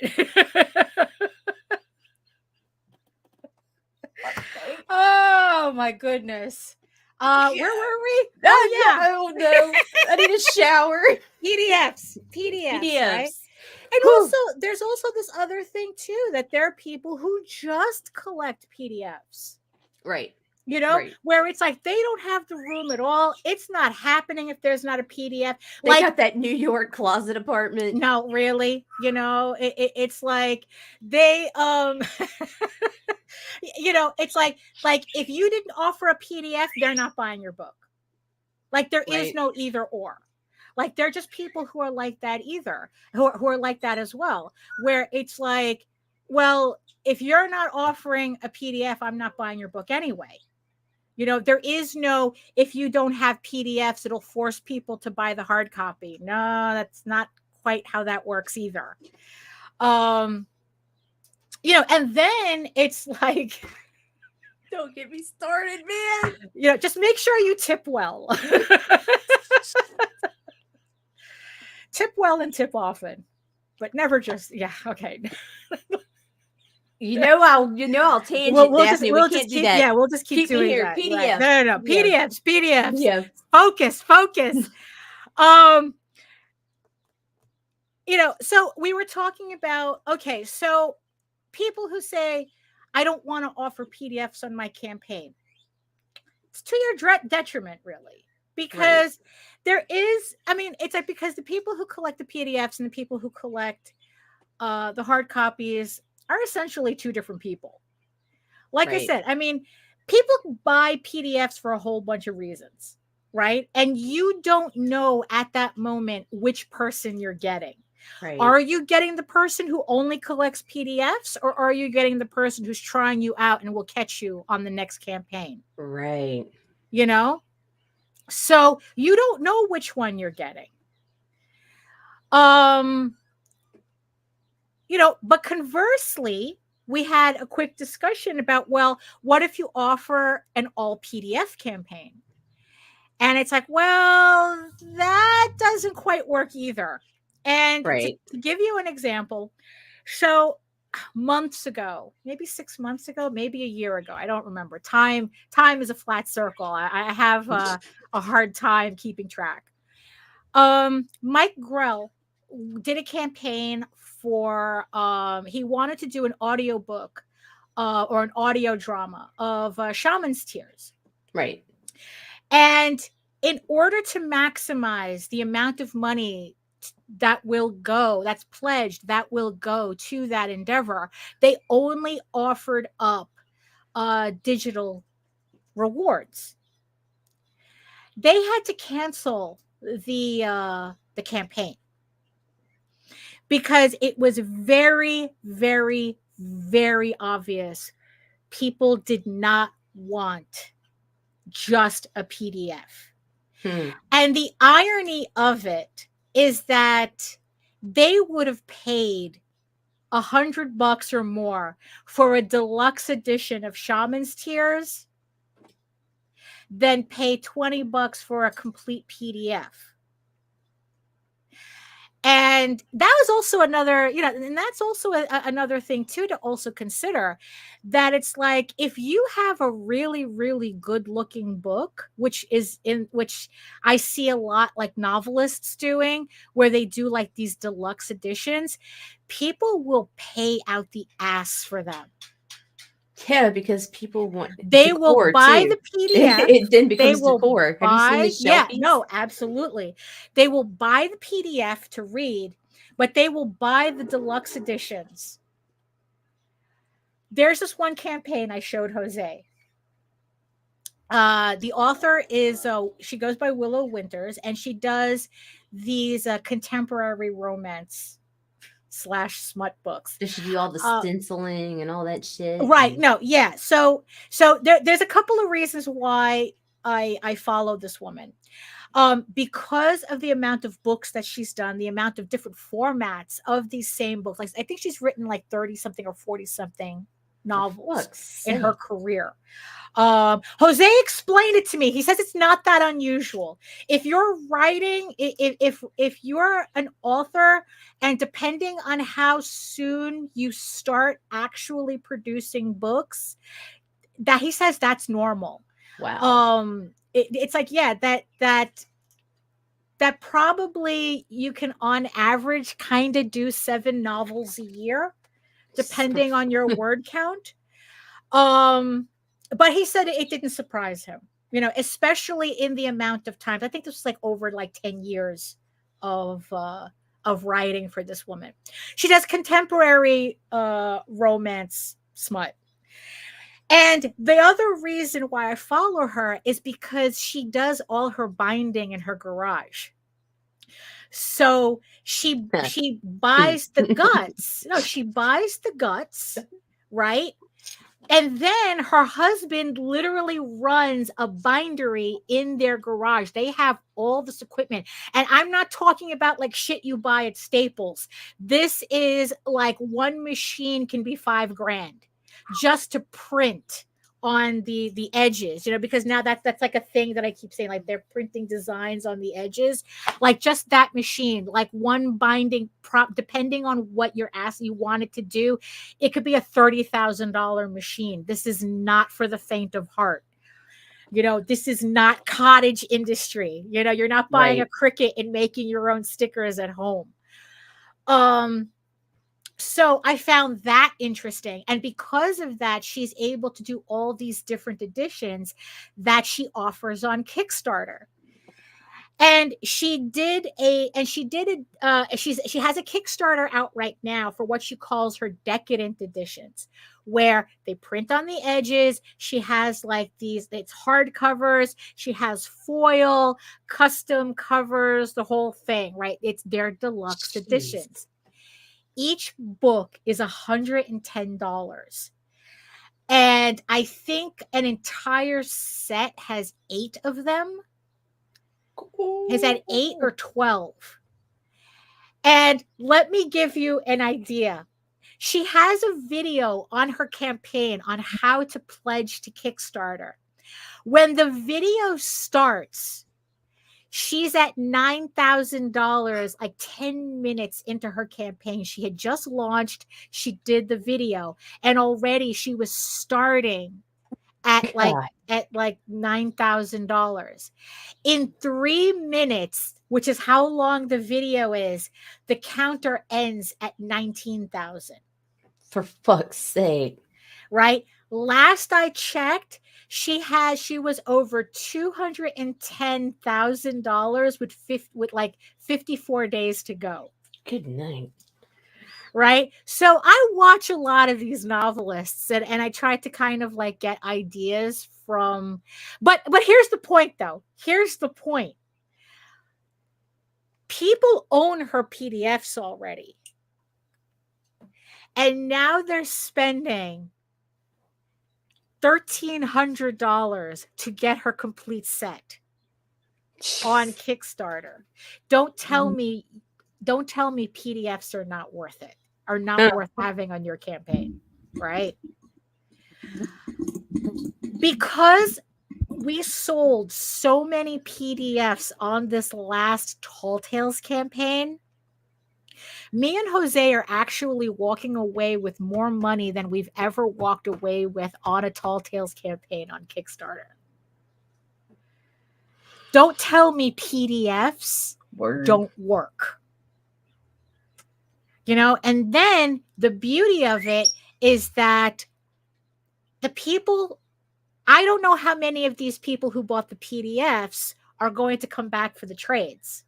Oh my goodness. Where were we? Oh yeah. Oh no. I need a shower. PDFs. Right? And also, there's also this other thing too, that there are people who just collect PDFs. Right. You know, where it's like they don't have the room at all. It's not happening if there's not a PDF. They got that New York closet apartment. No, really. You know, it's like they you know, it's like if you didn't offer a PDF, they're not buying your book. Like there is no either or. Like they're just people who are like that who are like that as well, where it's like, well, if you're not offering a PDF, I'm not buying your book anyway. You know, there is no, if you don't have PDFs, it'll force people to buy the hard copy. No, that's not quite how that works either. You know, and then it's like, don't get me started, man. You know, just make sure you tip well. Tip well and tip often, but never just, yeah, okay. You know I'll tangent. We'll Daphne. we'll we can't just do keep, that. Yeah, we'll just keep doing here. that. PDFs. Right. No. PDFs. Yeah. Focus. You know, so we were talking about, okay, so people who say, I don't want to offer PDFs on my campaign. It's to your detriment, really, because there is, I mean, it's like, because the people who collect the PDFs and the people who collect the hard copies are essentially two different people. Like I said, I mean, people buy PDFs for a whole bunch of reasons, right? And you don't know at that moment which person you're getting. Right. Are you getting the person who only collects PDFs, or are you getting the person who's trying you out and will catch you on the next campaign? Right. You know? So you don't know which one you're getting. You know, but conversely, we had a quick discussion about, well, what if you offer an all PDF campaign? And it's like, well, that doesn't quite work either. And to give you an example, so months ago, maybe 6 months ago, maybe a year ago, I don't remember. Time is a flat circle. I have a hard time keeping track. Mike Grell did a campaign for, he wanted to do an audio book or an audio drama of Shaman's Tears. Right. And in order to maximize the amount of money that will go, that's pledged, that will go to that endeavor, they only offered up digital rewards. They had to cancel the campaign because it was very, very, very obvious people did not want just a PDF. And the irony of it is that they would have paid $100 or more for a deluxe edition of Shaman's Tears than pay $20 for a complete PDF. And that was also another, and that's also another thing too to also consider, that it's like, if you have a really, really good looking book, which I see a lot like novelists doing, where they do like these deluxe editions, people will pay out the ass for them. Yeah, because people want they will buy too. The PDF. It then becomes decor. Have you seen the shelfies? Yeah, no, absolutely. They will buy the PDF to read, but they will buy the deluxe editions. There's this one campaign I showed Jose. The author is she goes by Willow Winters, and she does these contemporary romance / smut books. Does she do all the stenciling and all that shit? Right. No. Yeah. So there's a couple of reasons why I follow this woman. Because of the amount of books that she's done, the amount of different formats of these same books. Like, I think she's written like 30 something or 40 something novels in her career. Jose explained it to me. He says it's not that unusual. If you're writing, if you're an author, and depending on how soon you start actually producing books, that he says that's normal. Wow. It's like, yeah, that probably you can on average kind of do 7 novels a year, depending on your word count. But he said it didn't surprise him, especially in the amount of time. I think this was like over like 10 years of writing for this woman. She does contemporary romance smut. And the other reason why I follow her is because she does all her binding in her garage. So she buys the guts. No, she buys the guts, right? And then her husband literally runs a bindery in their garage. They have all this equipment. And I'm not talking about like shit you buy at Staples. This is like one machine can be $5,000 just to print on the edges, because now that's like a thing that I keep saying, like they're printing designs on the edges, like just that machine, like one binding prop, depending on what you're asking, you want it to do, it could be a $30,000 machine. This is not for the faint of heart. This is not cottage industry. You're not buying a Cricut and making your own stickers at home. So I found that interesting. And because of that, she's able to do all these different editions that she offers on Kickstarter. And she has a Kickstarter out right now for what she calls her decadent editions, where they print on the edges. She has like it's hardcovers. She has foil, custom covers, the whole thing, right? It's their deluxe editions. Each book is $110. And I think an entire set has 8 of them. Is that 8 or 12? And let me give you an idea. She has a video on her campaign on how to pledge to Kickstarter. When the video starts, she's at $9,000, like 10 minutes into her campaign. She had just launched. She did the video, and already she was starting at like $9,000. In 3 minutes, which is how long the video is, the counter ends at 19,000. For fuck's sake. Right? Last I checked, she was over $210,000 with like 54 days to go. Good night. Right? So I watch a lot of these novelists and I try to kind of like get ideas from, but here's the point though. Here's the point. People own her PDFs already. And now they're spending $1,300 to get her complete set on Kickstarter. Don't tell me PDFs are not worth it, are not worth having on your campaign, right? Because we sold so many PDFs on this last Tall Tales campaign, me and Jose are actually walking away with more money than we've ever walked away with on a Tall Tales campaign on Kickstarter. Don't tell me PDFs don't work. You know, and then the beauty of it is that the people, I don't know how many of these people who bought the PDFs are going to come back for the trades.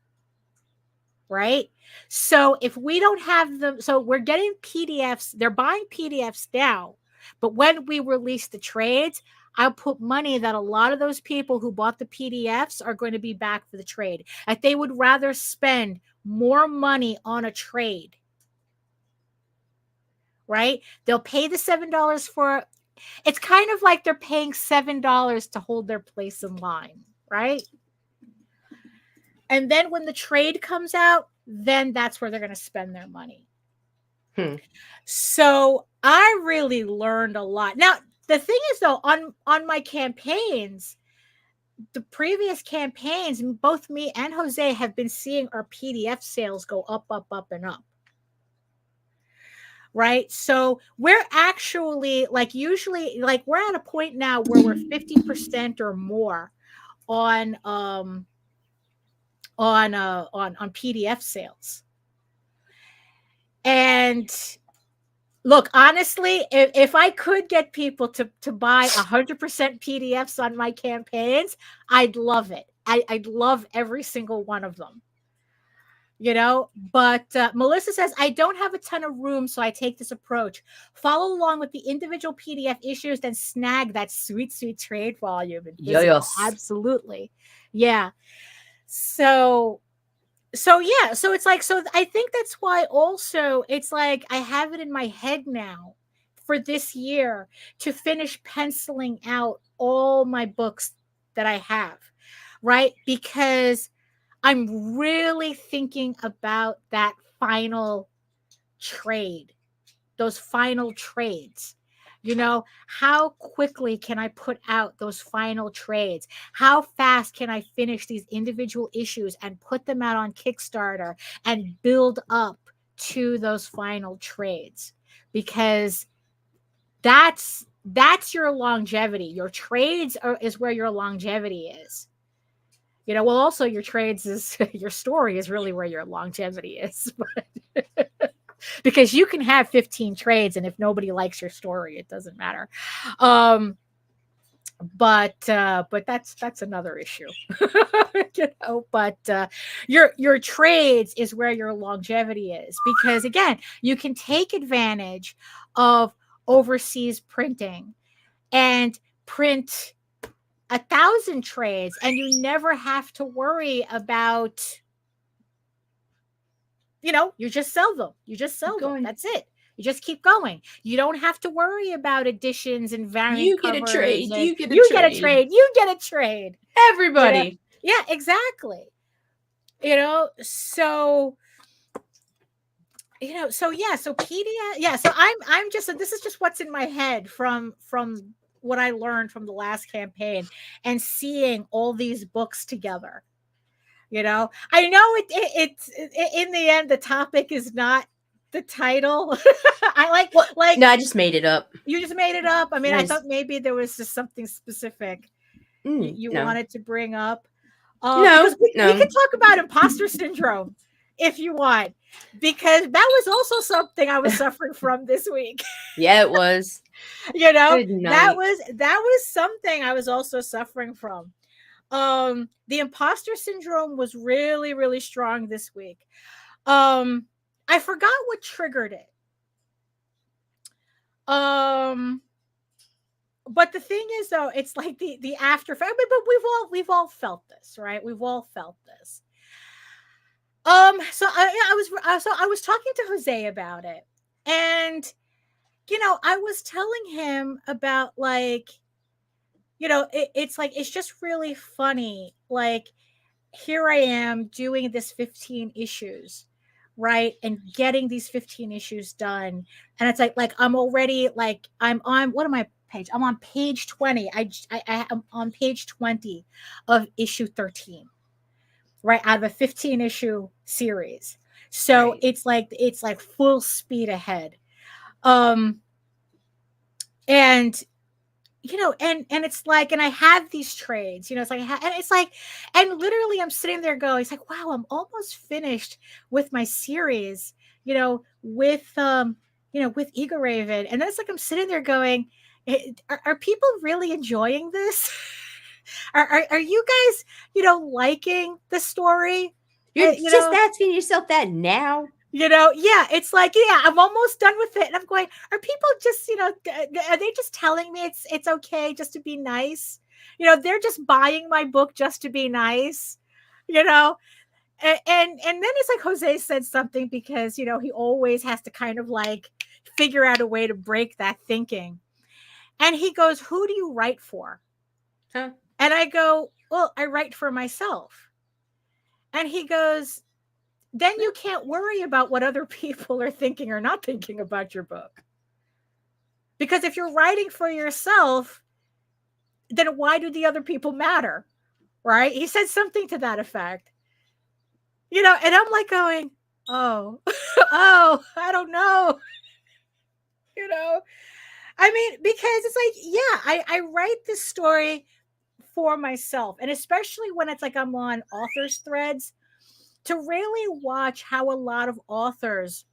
Right? So if we don't have them, so we're getting PDFs, they're buying PDFs now, but when we release the trades, I'll put money that a lot of those people who bought the PDFs are going to be back for the trade. That they would rather spend more money on a trade. Right? They'll pay the $7 for, it's kind of like they're paying $7 to hold their place in line, right? And then when the trade comes out, then that's where they're going to spend their money. So I really learned a lot. Now, the thing is, though, on my campaigns, the previous campaigns, both me and Jose have been seeing our PDF sales go up, up, up, and up. Right? So we're actually, like, usually, like, we're at a point now where we're 50% or more on PDF sales. And look, honestly, if I could get people to buy 100% PDFs on my campaigns, I'd love it. I'd love every single one of them. You know, but Melissa says, I don't have a ton of room, so I take this approach. Follow along with the individual PDF issues, then snag that sweet, sweet trade volume. Yes. Absolutely. Yeah. So yeah, so it's like, so I think that's why also it's like I have it in my head now for this year to finish penciling out all my books that I have, right? Because I'm really thinking about that final trade, those final trades. You know, how quickly can I put out those final trades? How fast can I finish these individual issues and put them out on Kickstarter and build up to those final trades? Because that's your longevity. Your trades is where your longevity is. You know, well, also your trades is your story is really where your longevity is. Because you can have 15 trades, and if nobody likes your story, it doesn't matter. But that's another issue. You know, but your trades is where your longevity is, because again, you can take advantage of overseas printing and print 1,000 trades, and you never have to worry about, you know, you just sell them. You just sell them. That's it. You just keep going. You don't have to worry about additions and variant You get a covers. trade. and You get a you trade. get a trade. You get a trade. Everybody. You know? Yeah, exactly. You know, so yeah, so PDF, yeah, so I'm just, this is just what's in my head from what I learned from the last campaign and seeing all these books together. You know, I know it's in the end, the topic is not the title. I No, I just made it up. You just made it up. I mean, Nice. I thought maybe there was just something specific you no. wanted to bring up. No, we no. can talk about imposter syndrome if you want, because that was also something I was suffering from this week. Yeah, it was. You know, Good night. that was something I was also suffering from. The imposter syndrome was really, really strong this week. I forgot what triggered it. But the thing is, though, it's like the after effect. But we've all felt this, right? We've all felt this. So I was talking to Jose about it, and I was telling him about like, it's like, it's just really funny. Like, here I am doing this 15 issues, right? And getting these 15 issues done. And it's like I'm already like, I'm on, what am I page? I'm on page 20. I am on page 20 of issue 13, right? Out of a 15 issue series. So Right. it's like full speed ahead. And and it's like, and I have these trades, it's like, and it's like, and literally I'm sitting there going, it's like, wow, I'm almost finished with my series, with with Eagle Raven. And then it's like, I'm sitting there going, are people really enjoying this? are you guys, liking the story? You're just asking yourself that now. Yeah, it's like, yeah, I'm almost done with it. And I'm going, are people just, are they just telling me it's okay just to be nice? They're just buying my book just to be nice, and then it's like Jose said something, because, he always has to kind of like figure out a way to break that thinking. And he goes, who do you write for? Huh? And I go, well, I write for myself. And he goes, then you can't worry about what other people are thinking or not thinking about your book. Because if you're writing for yourself, then why do the other people matter? Right? He said something to that effect. And I'm like going, oh, I don't know. I mean, because it's like, yeah, I write this story for myself. And especially when it's like I'm on authors threads, to really watch how a lot of authors,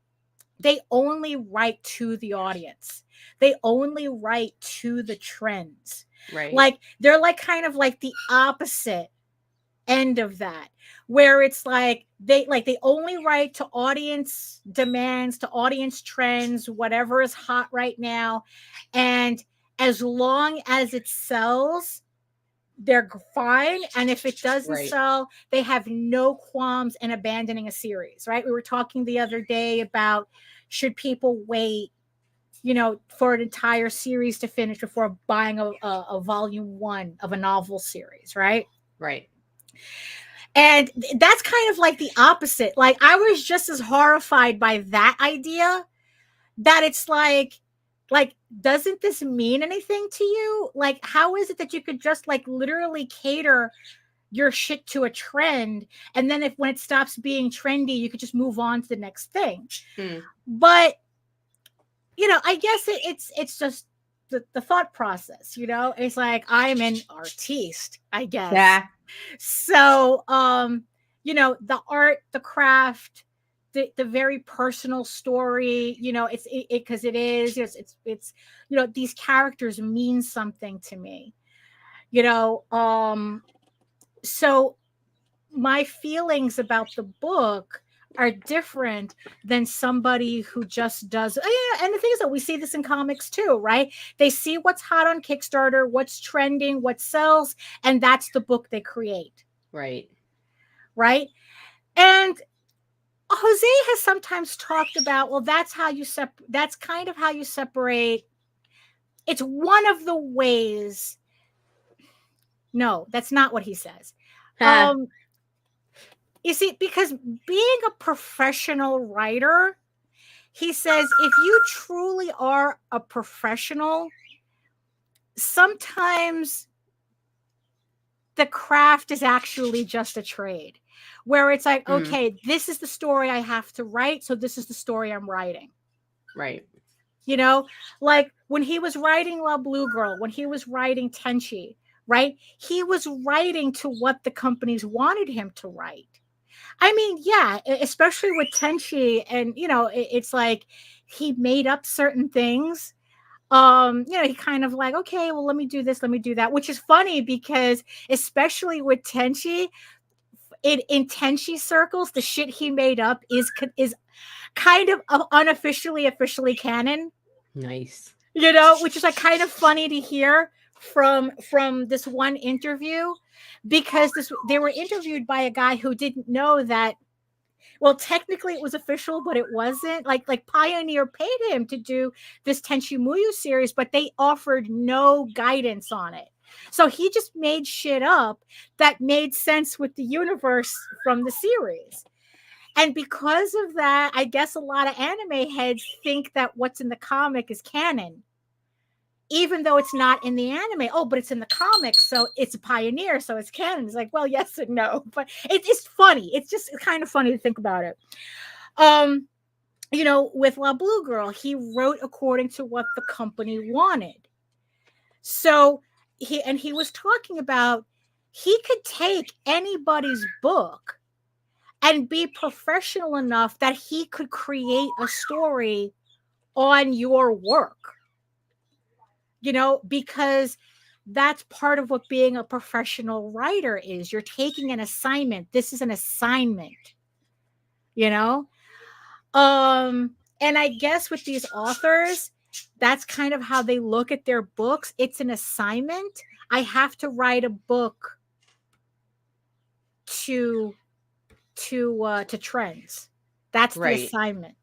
they only write to the audience. They only write to the trends. Right. Like, they're like kind of like the opposite end of that, where it's like they only write to audience demands, to audience trends, whatever is hot right now. And as long as it sells, they're fine. And if it doesn't sell, they have no qualms in abandoning a series, right? We were talking the other day about, should people wait, for an entire series to finish before buying a volume 1 of a novel series, right? Right. And that's kind of like the opposite. Like, I was just as horrified by that idea, that it's like, doesn't this mean anything to you? Like, how is it that you could just like literally cater your shit to a trend, and then when it stops being trendy, you could just move on to the next thing? But I guess it's just the thought process. It's like, I'm an artiste, I guess. Yeah. So the art, the craft, the very personal story, it's because it's these characters mean something to me, so my feelings about the book are different than somebody who just does. And the thing is that we see this in comics too, right? They see what's hot on Kickstarter, what's trending, what sells, and that's the book they create. Right. And Jose has sometimes talked about, well, that's kind of how you separate. It's one of the ways. No, that's not what he says. You see, because being a professional writer, he says, if you truly are a professional, sometimes the craft is actually just a trade, where it's like, okay, this is the story I have to write, so this is the story I'm writing. Right. Like when he was writing La Blue Girl, when he was writing Tenchi, right? He was writing to what the companies wanted him to write. I mean, yeah, especially with Tenchi, and it's like he made up certain things. He kind of like, okay, well, let me do this, let me do that, which is funny because especially with Tenchi, in Tenchi circles, the shit he made up is kind of unofficially, officially canon. Nice. Which is like kind of funny to hear from this one interview, because they were interviewed by a guy who didn't know that Well, technically it was official, but it wasn't. Like Pioneer paid him to do this Tenchi Muyo series, but they offered no guidance on it. So he just made shit up that made sense with the universe from the series. And because of that, I guess a lot of anime heads think that what's in the comic is canon, even though it's not in the anime. Oh, but it's in the comics, so it's a Pioneer, so it's canon. It's like, well, yes and no, but it's funny. It's just kind of funny to think about it. You know, with La Blue Girl, he wrote according to what the company wanted. So he was talking about he could take anybody's book and be professional enough that he could create a story on your work. You know, because that's part of what being a professional writer is. You're taking an assignment. This is an assignment, you know? And I guess with these authors, that's kind of how they look at their books. It's an assignment. I have to write a book to trends. That's the assignment.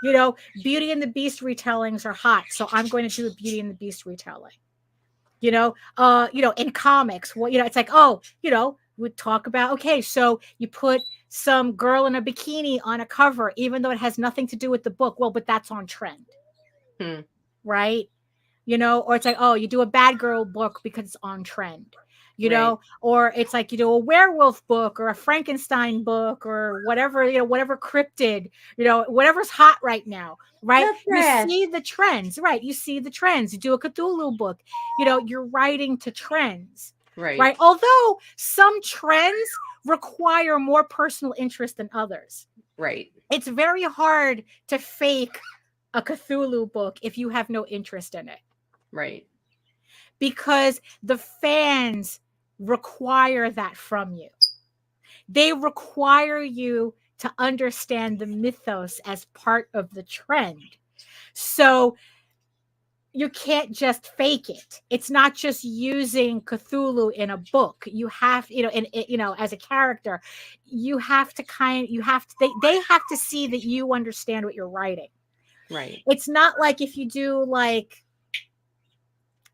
You know, Beauty and the Beast retellings are hot, so I'm going to do a Beauty and the Beast retelling. You know, in comics, what, you know, it's like, oh, you know, we talk about, okay, so you put some girl in a bikini on a cover, even though it has nothing to do with the book. Well, but that's on trend, right? You know, or it's like, oh, you do a bad girl book because it's on trend. You know, or it's like you do a werewolf book or a Frankenstein book or whatever, you know, whatever cryptid, you know, whatever's hot right now, right? You see the trends, right? You see the trends. You do a Cthulhu book, you know, you're writing to trends, right? Although some trends require more personal interest than others, right? It's very hard to fake a Cthulhu book if you have no interest in it, right? Because the fans require that from you. They require you to understand the mythos as part of the trend. So you can't just fake it. It's not just using Cthulhu in a book. You have, you know, you know, as a character, you have to they have to see that you understand what you're writing. Right. It's not like if you do like,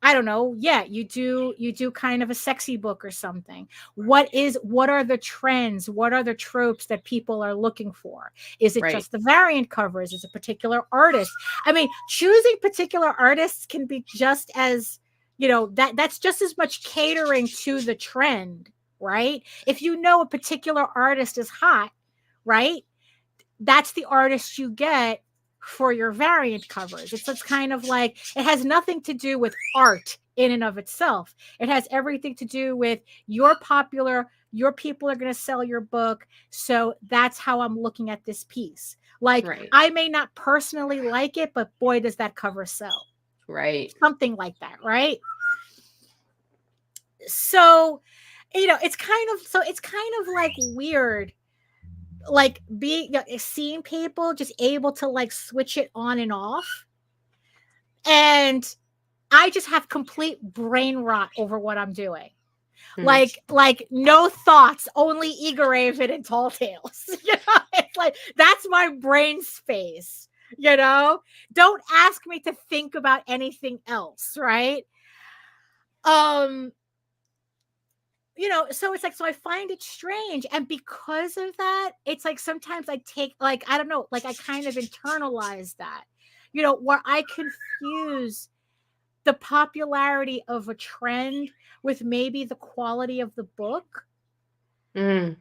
I don't know. Yeah, you do kind of a sexy book or something. What are the trends? What are the tropes that people are looking for? Is it just the variant covers? Is it a particular artist? I mean, choosing particular artists can be just as, you know, that's just as much catering to the trend, right? If you know a particular artist is hot, right? That's the artist you get for your variant covers. It's kind of like, it has nothing to do with art in and of itself. It has everything to do with your people are going to sell your book. So that's how I'm looking at this piece. Like, I may not personally like it, but boy, does that cover sell. Right. Something like that. Right. So, you know, it's kind of like weird, like seeing people just able to like switch it on and off, and I just have complete brain rot over what I'm doing. Like no thoughts, only Eager Raven and Tall Tales. You know, it's like that's my brain space. You know, don't ask me to think about anything else, right? You know, so it's like, so I find it strange. And because of that, it's like sometimes I take, like, I don't know, like I kind of internalize that, you know, where I confuse the popularity of a trend with maybe the quality of the book. And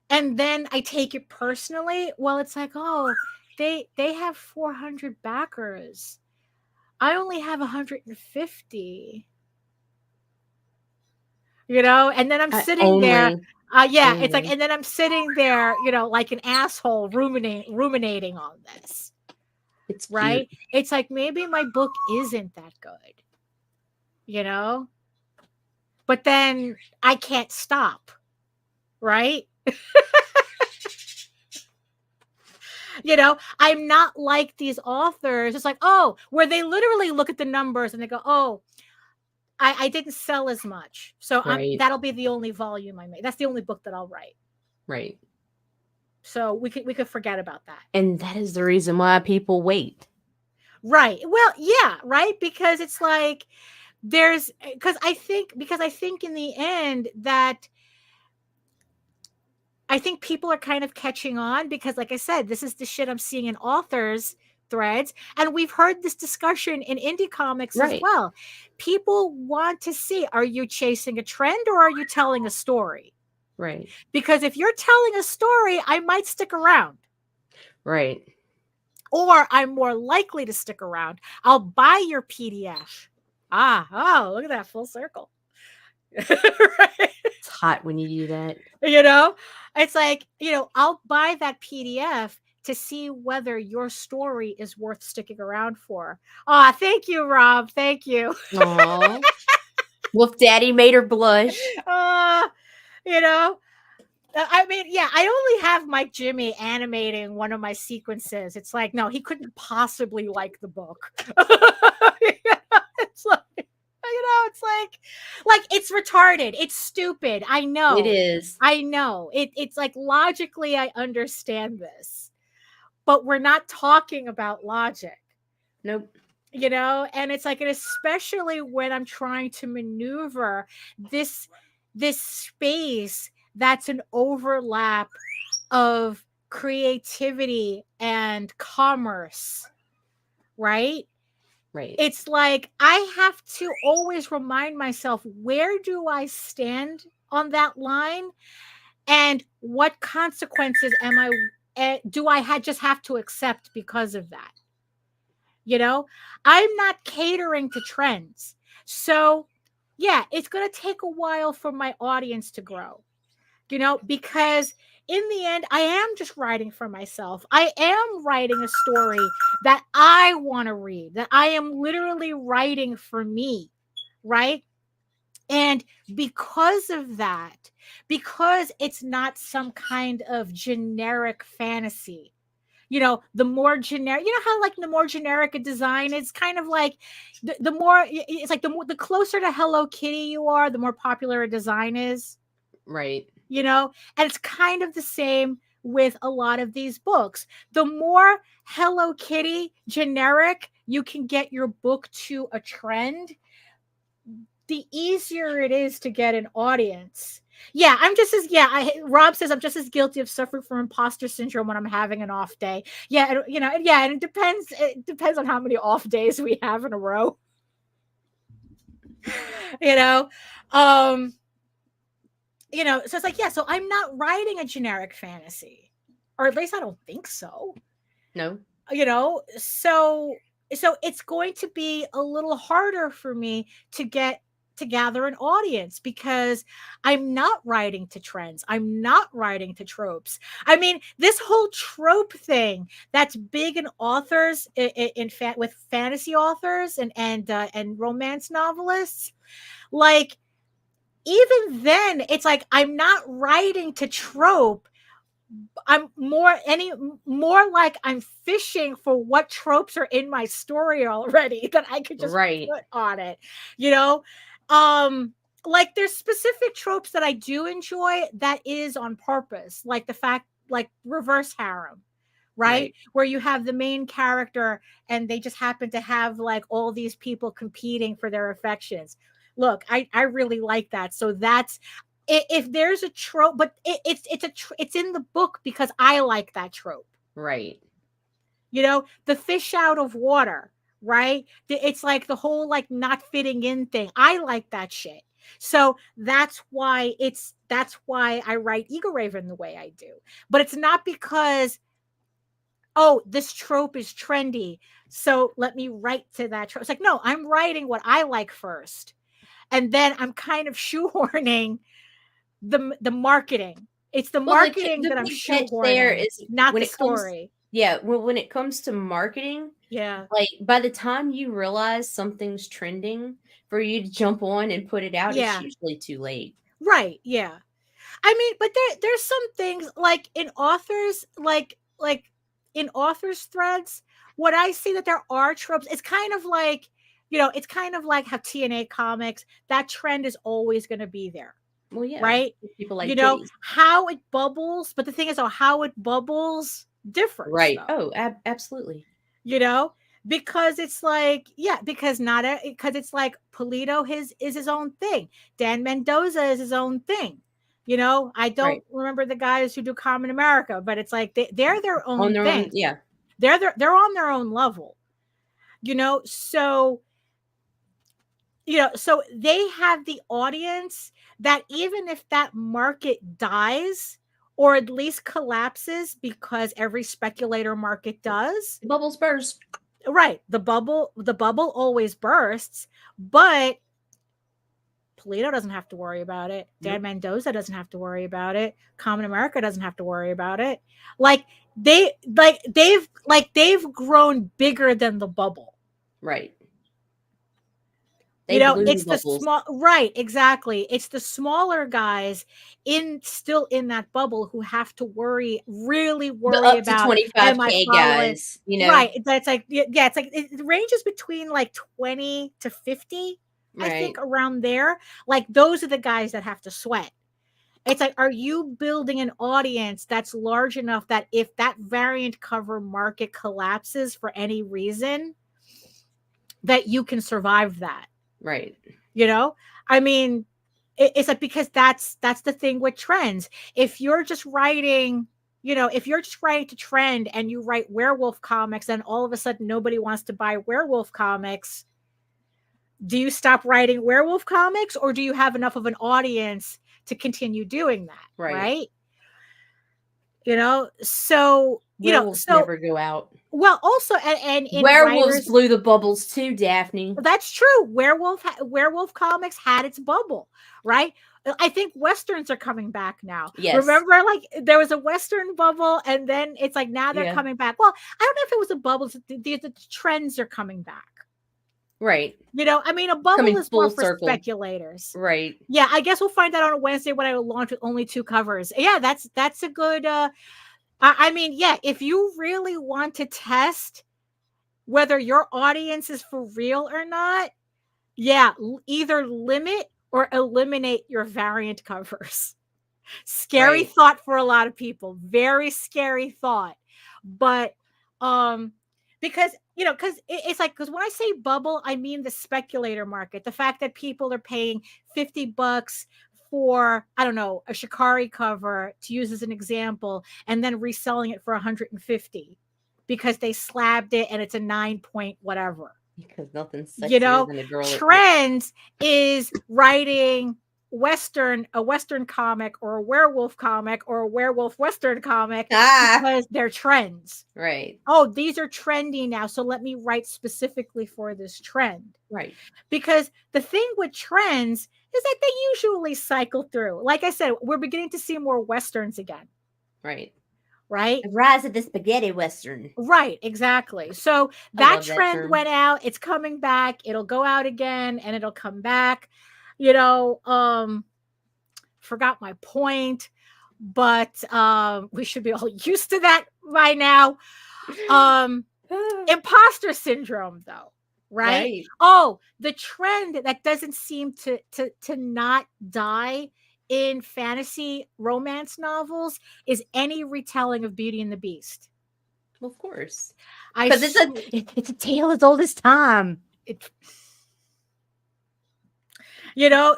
then I take it personally. Well, it's like, oh, they have 400 backers. I only have 150. You know, and then I'm sitting there. It's like, and then I'm sitting there, you know, like an asshole ruminating on this. It's right. Cute. It's like, maybe my book isn't that good, you know, but then I can't stop. Right. You know, I'm not like these authors. It's like, oh, where they literally look at the numbers and they go, oh, I didn't sell as much, so that'll be the only volume I make. That's the only book that I'll write. Right. So we could forget about that. And that is the reason why people wait. Right. Well, yeah, right? Because it's like because I think in the end that I think people are kind of catching on because, like I said, this is the shit I'm seeing in authors threads, and we've heard this discussion in indie comics as Right. well. People want to see, are you chasing a trend or are you telling a story? Right. Because if you're telling a story, I might stick around. Right. Or I'm more likely to stick around. I'll buy your PDF. Oh, look at that full circle. Right? It's hot when you do that. You know, it's like, I'll buy that PDF to see whether your story is worth sticking around for. Thank you, Rob. Thank you. Aw. Wolf Daddy made her blush. I mean, yeah, I only have Mike Jimmy animating one of my sequences. It's like, no, he couldn't possibly like the book. It's like, it's like it's retarded. It's stupid. I know. It is. I know. It's like logically I understand this. But we're not talking about logic. Nope. And it's like, and especially when I'm trying to maneuver this space that's an overlap of creativity and commerce, right? Right. It's like I have to always remind myself, where do I stand on that line, and what consequences do I just have to accept because of that? I'm not catering to trends. So yeah, it's going to take a while for my audience to grow, because in the end, I am just writing for myself. I am writing a story that I want to read, that I am literally writing for me, right? And because of that, because it's not some kind of generic fantasy, the more generic, how like the more generic a design is, kind of like the more, it's like the closer to Hello Kitty you are, the more popular a design is. Right. And it's kind of the same with a lot of these books. The more Hello Kitty generic you can get your book to a trend, the easier it is to get an audience. Yeah, Rob says I'm just as guilty of suffering from imposter syndrome when I'm having an off day. Yeah, and it depends on how many off days we have in a row. So it's like, yeah, so I'm not writing a generic fantasy, or at least I don't think so. No. So it's going to be a little harder for me to gather an audience, because I'm not writing to trends. I'm not writing to tropes. I mean, this whole trope thing that's big in authors, with fantasy authors and romance novelists, like, even then, it's like I'm not writing to trope. I'm more like I'm fishing for what tropes are in my story already that I could just put on it. Like there's specific tropes that I do enjoy that is on purpose, like the fact, like reverse harem, right? Where you have the main character and they just happen to have like all these people competing for their affections. Look, I really like that. So that's, if there's a trope, but it's in the book because I like that trope. Right. The fish out of water, right? It's like the whole like not fitting in thing. I like that shit. So that's why I write Eagle Raven the way I do. But it's not because, this trope is trendy, so let me write to that trope. It's like, no, I'm writing what I like first. And then I'm kind of shoehorning the marketing. It's the marketing that I'm shoehorning. There is not the story. When it comes to marketing, like by the time you realize something's trending, for you to jump on and put it out, it's usually too late. Right. Yeah. I mean, but there's some things like in authors, like in authors threads, what I see that there are tropes. It's kind of like, it's kind of like how TNA comics, that trend is always going to be there. Well, yeah. right? People like You know, titties. how it bubbles, but the thing is, how it bubbles differs, Right. though. Oh, absolutely. You know, because it's like, yeah, because because it's like Polito is his own thing. Dan Mendoza is his own thing. You know, I don't remember the guys who do Common America, but it's like they're their own On their thing. own, yeah. They're on their own level. You know, so so they have the audience that even if that market dies or at least collapses, because every speculator market does, The bubbles burst. right, the bubble always bursts, but Polito doesn't have to worry about it. Dan Mendoza doesn't have to worry about it. Common America doesn't have to worry about it. They've grown bigger than the bubble. Right. It's the small, right, exactly. It's the smaller guys still in that bubble who have to really worry about, am I 25K following? guys, you know? Right. That's like, yeah, it's like it ranges between like 20 to 50, I think, around there. Like those are the guys that have to sweat. It's like, are you building an audience that's large enough that if that variant cover market collapses for any reason, that you can survive that? Right. You know, I mean, it's like, because that's the thing with trends. If you're just writing, if you're just writing to trend and you write werewolf comics and all of a sudden nobody wants to buy werewolf comics, do you stop writing werewolf comics, or do you have enough of an audience to continue doing that? Right. So, Werewolves never go out. Well, also, and in werewolves blew the bubbles too, Daphne. That's true. Werewolf comics had its bubble, right? I think Westerns are coming back now. Yes. Remember, like there was a Western bubble, and then it's like now they're coming back. Well, I don't know if it was a bubble. The trends are coming back. Right. I mean, a bubble is more for speculators. Right. Yeah, I guess we'll find out on a Wednesday when I launch with only 2 covers. Yeah, that's a good. I mean, yeah, if you really want to test whether your audience is for real or not, yeah, either limit or eliminate your variant covers. Scary thought for a lot of people. Very scary thought. But because it's like, because when I say bubble, I mean the speculator market. The fact that people are paying $50 for, I don't know, a Shikari cover, to use as an example, and then reselling it for $150 because they slabbed it and it's a 9 point whatever. Because nothing's sexier than a girl. Trends is writing a Western comic or a werewolf comic or a werewolf Western comic because they're trends. Right. Oh, these are trendy now, so let me write specifically for this trend. Right. Because the thing with trends is that they usually cycle through. Like I said, we're beginning to see more Westerns again. Right. Right? Rise of the spaghetti Western. Right, exactly. So that trend went out. It's coming back. It'll go out again and it'll come back. Forgot my point, but we should be all used to that by now. Imposter syndrome, though, right? Oh, the trend that doesn't seem to not die in fantasy romance novels is any retelling of Beauty and the Beast. Of course. Because it's a tale as old as time.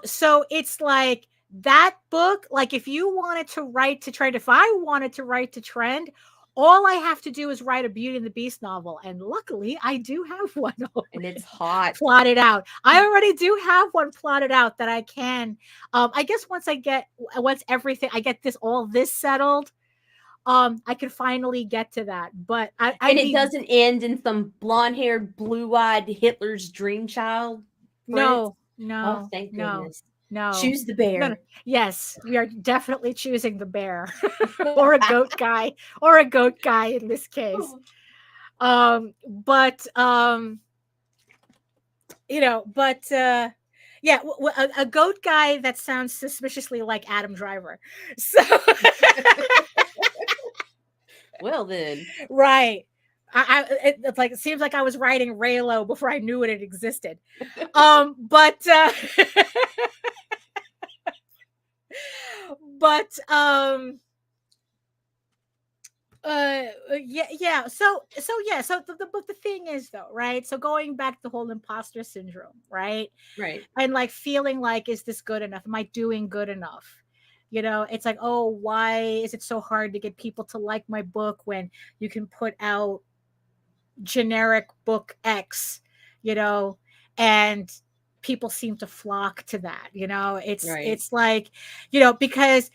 So it's like that book, like if you wanted to write to trend, if I wanted to write to trend, all I have to do is write a Beauty and the Beast novel. And luckily I do have one. And it's hot. Plotted out. I already do have one plotted out that I can. I guess once I get all this settled, I can finally get to that. But it doesn't end in some blonde-haired, blue-eyed Hitler's dream child. No. Oh, thank goodness. No. Choose the bear. No. Yes, we are definitely choosing the bear or a goat guy in this case. Yeah, a goat guy that sounds suspiciously like Adam Driver. So well then. Right. It seems like I was writing Raylo before I knew it existed. But yeah. So but the thing is though, right? So going back to the whole imposter syndrome, right? Right. And like feeling like, is this good enough? Am I doing good enough? You know, it's like, oh, why is it so hard to get people to like my book when you can put out generic book X, you know, and people seem to flock to that, you know? Right. It's like, you know, because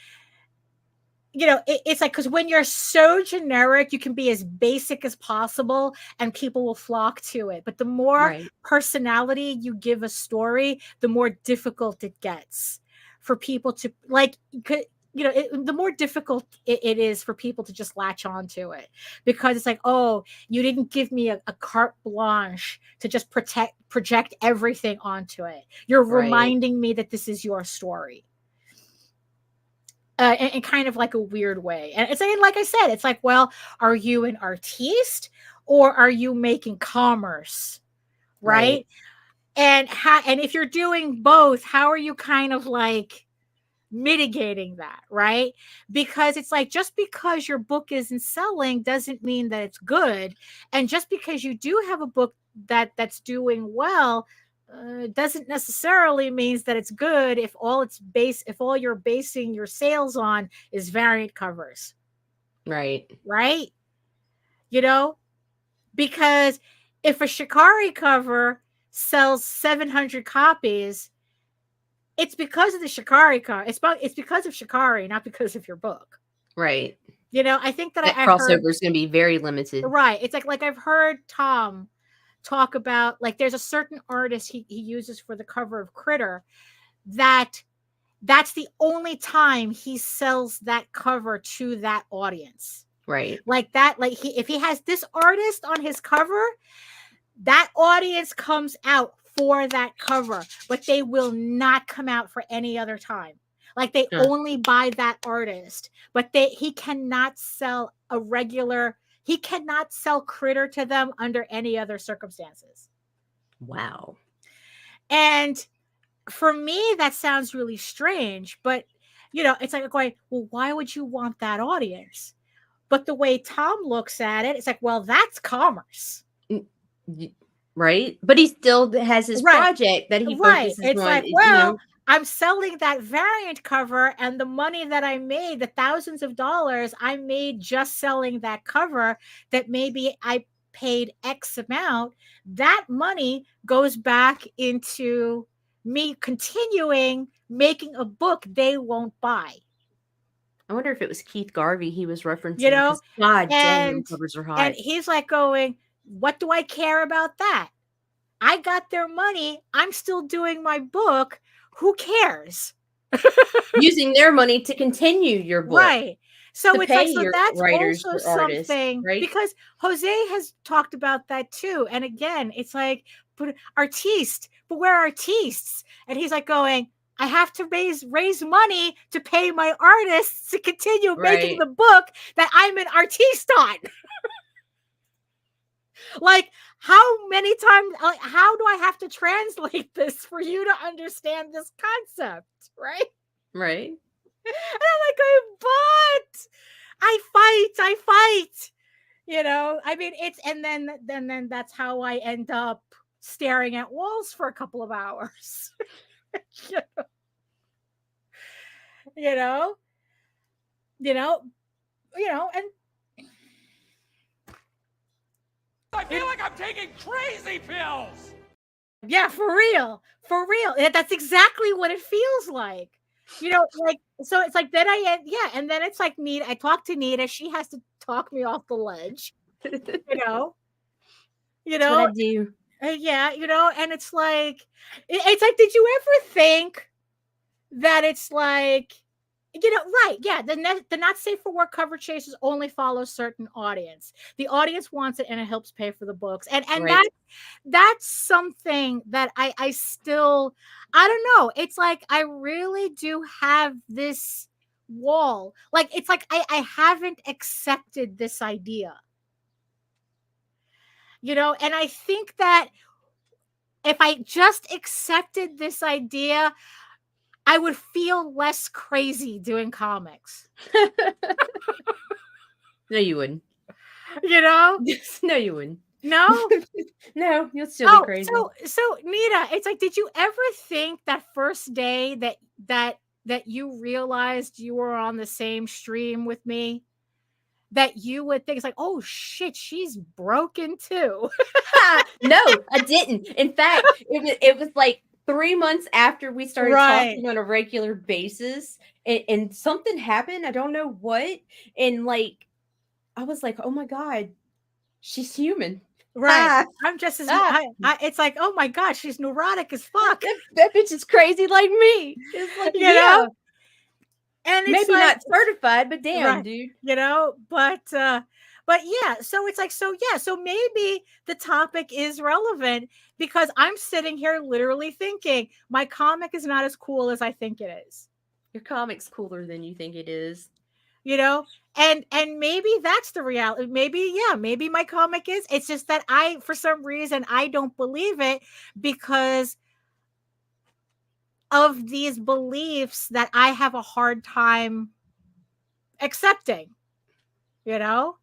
you know, it's like, because when you're so generic, you can be as basic as possible and people will flock to it. But the more Right. personality you give a story, the more difficult it gets for people to like, you know, the more difficult it is for people to just latch onto it, because it's like, oh, you didn't give me a carte blanche to just project everything onto it. You're Right. reminding me that this is your story. In kind of like a weird way. And it's like I said, it's like, well, are you an artiste or are you making commerce? Right. And if you're doing both, how are you kind of like mitigating that? Right. Because it's like, just because your book isn't selling doesn't mean that it's good. And just because you do have a book that's doing well, doesn't necessarily means that it's good if all you're basing your sales on is variant covers. Right. You know, because if a Shikari cover sells 700 copies, it's because of the Shikari cover. It's because of Shikari, not because of your book. Right. You know, I think that That I crossover heard, is going to be very limited. right. It's like I've heard Tom talk about, like, there's a certain artist he uses for the cover of Critter that's the only time he sells that cover to that audience. Right. Like that, like if he has this artist on his cover, that audience comes out for that cover, but they will not come out for any other time. Like they only buy that artist, but he cannot sell he cannot sell Critter to them under any other circumstances. Wow. And for me, that sounds really strange, but you know, it's like going, well, why would you want that audience? But the way Tom looks at it, it's like, well, that's commerce. Right. But he still has his project that he focuses it's on. Like, well, I'm selling that variant cover, and the money that I made, the thousands of dollars I made just selling that cover, that maybe I paid X amount, that money goes back into me continuing making a book they won't buy. I wonder if it was Keith Garvey he was referencing. You know, God damn, them covers are hot. And he's like going, what do I care about that? I got their money. I'm still doing my book. Who cares? Using their money to continue your book. Right. So it's like, so that's writers, also artists, something, right? Because Jose has talked about that too. And again, it's like, but artiste, but we're artistes. And he's like going, I have to raise money to pay my artists to continue making the book that I'm an artiste on. Like, how many times, how do I have to translate this for you to understand this concept? Right. And I'm like going, but I fight. You know, I mean, it's, and then that's how I end up staring at walls for a couple of hours. you know, and I feel like I'm taking crazy pills. Yeah, for real. That's exactly what it feels like. You know, like, so it's like, then and then it's like I talk to Nita, she has to talk me off the ledge. You know, That's what I do. Yeah, you know, and it's like, did you ever think that it's like, you know, right? Yeah, the not safe for work cover chases only follow certain audience. The audience wants it, and it helps pay for the books, and that's something that I still, I don't know. It's like I really do have this wall. Like, it's like I haven't accepted this idea. You know, and I think that if I just accepted this idea, I would feel less crazy doing comics. No, you wouldn't. You know? No, you wouldn't. No? No, you'll still be crazy. So Nita, it's like, did you ever think that first day that you realized you were on the same stream with me, that you would think it's like, oh shit, she's broken too? No, I didn't. In fact, it was like 3 months after we started talking on a regular basis, and something happened. I don't know what, and like I was like, oh my god, she's human. Right. I'm just as it's like, oh my god, she's neurotic as fuck. That bitch is crazy like me. It's like, You know? And it's maybe like, not certified, but damn, right, dude. You know, but yeah, so it's like, so maybe the topic is relevant because I'm sitting here literally thinking my comic is not as cool as I think it is. Your comic's cooler than you think it is. You know, and maybe that's the reality. Maybe my comic is. It's just that for some reason, I don't believe it because of these beliefs that I have a hard time accepting. You know,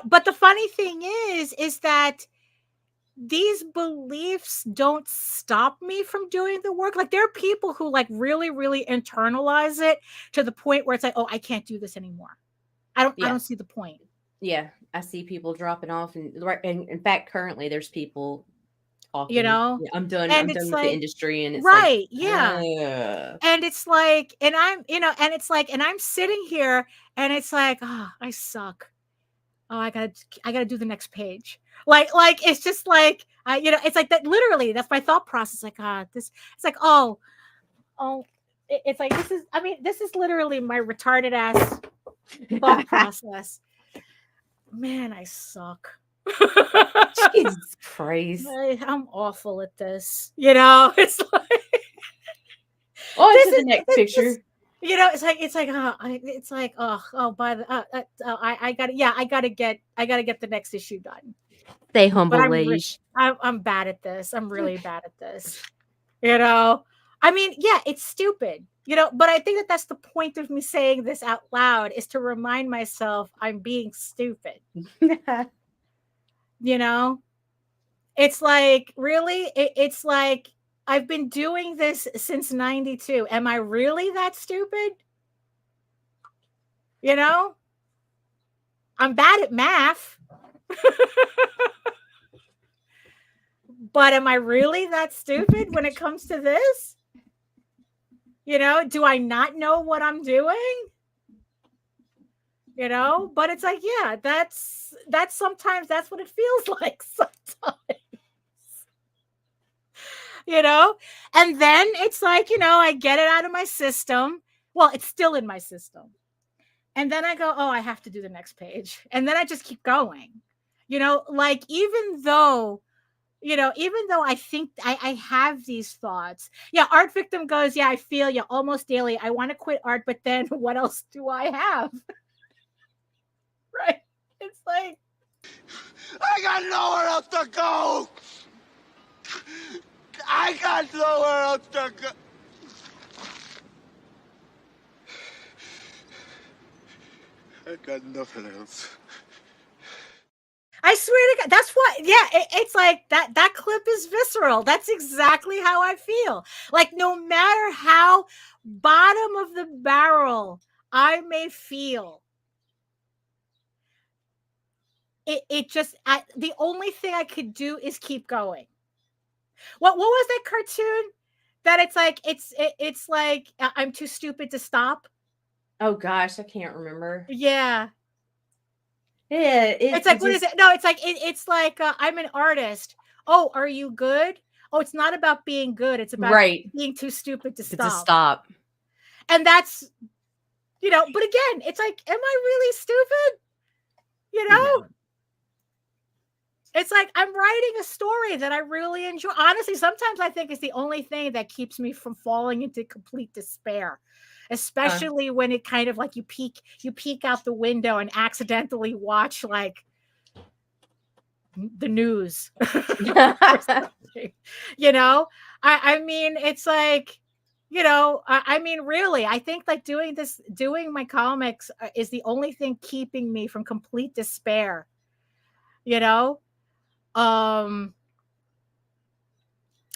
but the funny thing is that these beliefs don't stop me from doing the work. Like there are people who like really, really internalize it to the point where it's like, oh, I can't do this anymore. I don't see the point. Yeah, I see people dropping off, and in fact, currently there's people talking. You know, I'm done. and I'm done with like, the industry, and it's right, like, yeah. And it's like, and I'm, and it's like, and I'm sitting here, and it's like, oh, I suck. Oh, I gotta do the next page. Like it's just like, it's like that. Literally, that's my thought process. Like, this. It's like, it's like this is. I mean, this is literally my retarded ass thought process. Man, I suck. Jesus Christ. I'm awful at this. It's like. On to the next picture. It's like I gotta get the next issue done. Stay humble, But ladies. I'm bad at this. I'm really bad at this. I mean, yeah, it's stupid. But I think that's the point of me saying this out loud is to remind myself I'm being stupid. It's like, really, it's like I've been doing this since 92. Am I really that stupid? I'm bad at math. But am I really that stupid when it comes to this? Do I not know what I'm doing? But it's like, yeah, that's sometimes that's what it feels like sometimes. And then it's like, I get it out of my system. Well, it's still in my system. And then I go, oh, I have to do the next page. And then I just keep going, like, even though I think I have these thoughts. Yeah. Art Victim goes, yeah, I feel you almost daily. I want to quit art, but then what else do I have? Right. It's like, I got nowhere else to go. I got nowhere else to go. I got nothing else. I swear to God, that's what, yeah, it's like that clip is visceral. That's exactly how I feel. Like, no matter how bottom of the barrel I may feel, it just, the only thing I could do is keep going. What was that cartoon that it's like I'm too stupid to stop? Oh gosh, I can't remember. Yeah. Yeah, it's like, what is it? No, it's like it's like I'm an artist. Oh, are you good? Oh, it's not about being good. It's about being too stupid to stop. And that's, but again, it's like, am I really stupid? No. It's like I'm writing a story that I really enjoy. Honestly, sometimes I think it's the only thing that keeps me from falling into complete despair. Especially when it kind of like you peek out the window and accidentally watch like the news. I mean, it's like, I mean, really, I think like doing my comics is the only thing keeping me from complete despair. You know, um,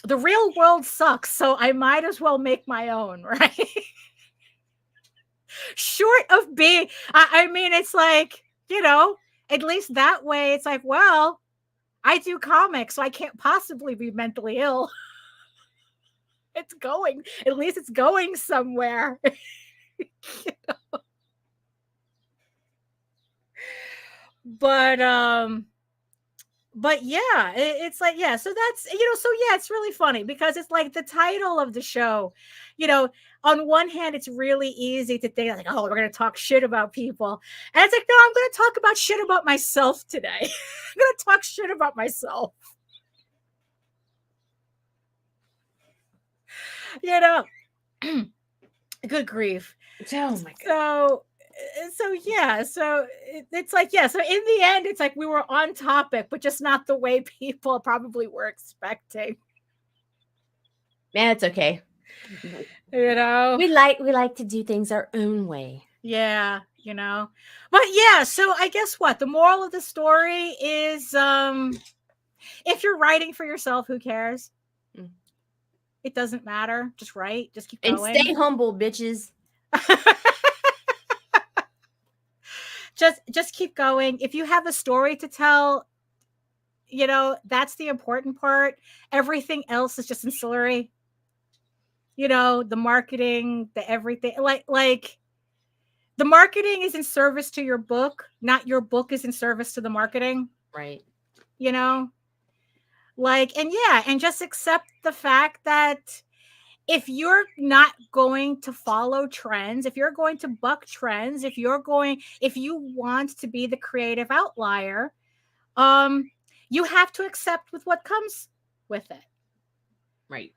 the real world sucks, so I might as well make my own, right? Short of being, I mean, it's like, at least that way, it's like, well, I do comics, so I can't possibly be mentally ill. At least it's going somewhere. But yeah, it's like, yeah, so that's, so yeah, it's really funny because it's like the title of the show, on one hand, it's really easy to think like, oh, we're going to talk shit about people. And it's like, no, I'm going to talk about shit about myself today. I'm going to talk shit about myself. Good grief. Oh my God. So yeah, so it's like, yeah, so in the end, it's like we were on topic, but just not the way people probably were expecting. Man, it's okay. We like to do things our own way. Yeah, but yeah, so I guess what the moral of the story is, if you're writing for yourself, who cares? It doesn't matter. Just write. Just keep going. And stay humble, bitches. Just keep going. If you have a story to tell, that's the important part. Everything else is just ancillary. The marketing, the everything. Like the marketing is in service to your book, not your book is in service to the marketing. Right. And just accept the fact that if you're not going to follow trends, if you're going to buck trends, if you want to be the creative outlier, you have to accept with what comes with it. Right.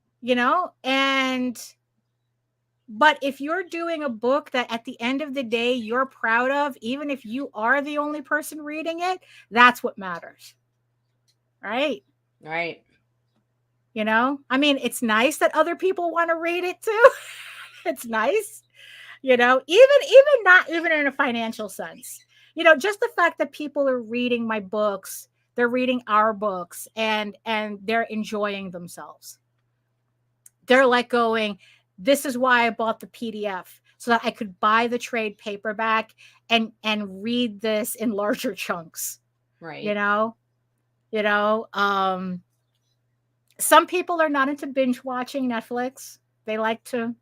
But if you're doing a book that at the end of the day you're proud of, even if you are the only person reading it, that's what matters. Right. Right. I mean, it's nice that other people want to read it too. It's nice, even not even in a financial sense, just the fact that people are reading my books, they're reading our books and they're enjoying themselves. They're like going, this is why I bought the PDF, so that I could buy the trade paperback and read this in larger chunks. Right. Some people are not into binge watching Netflix. They like to,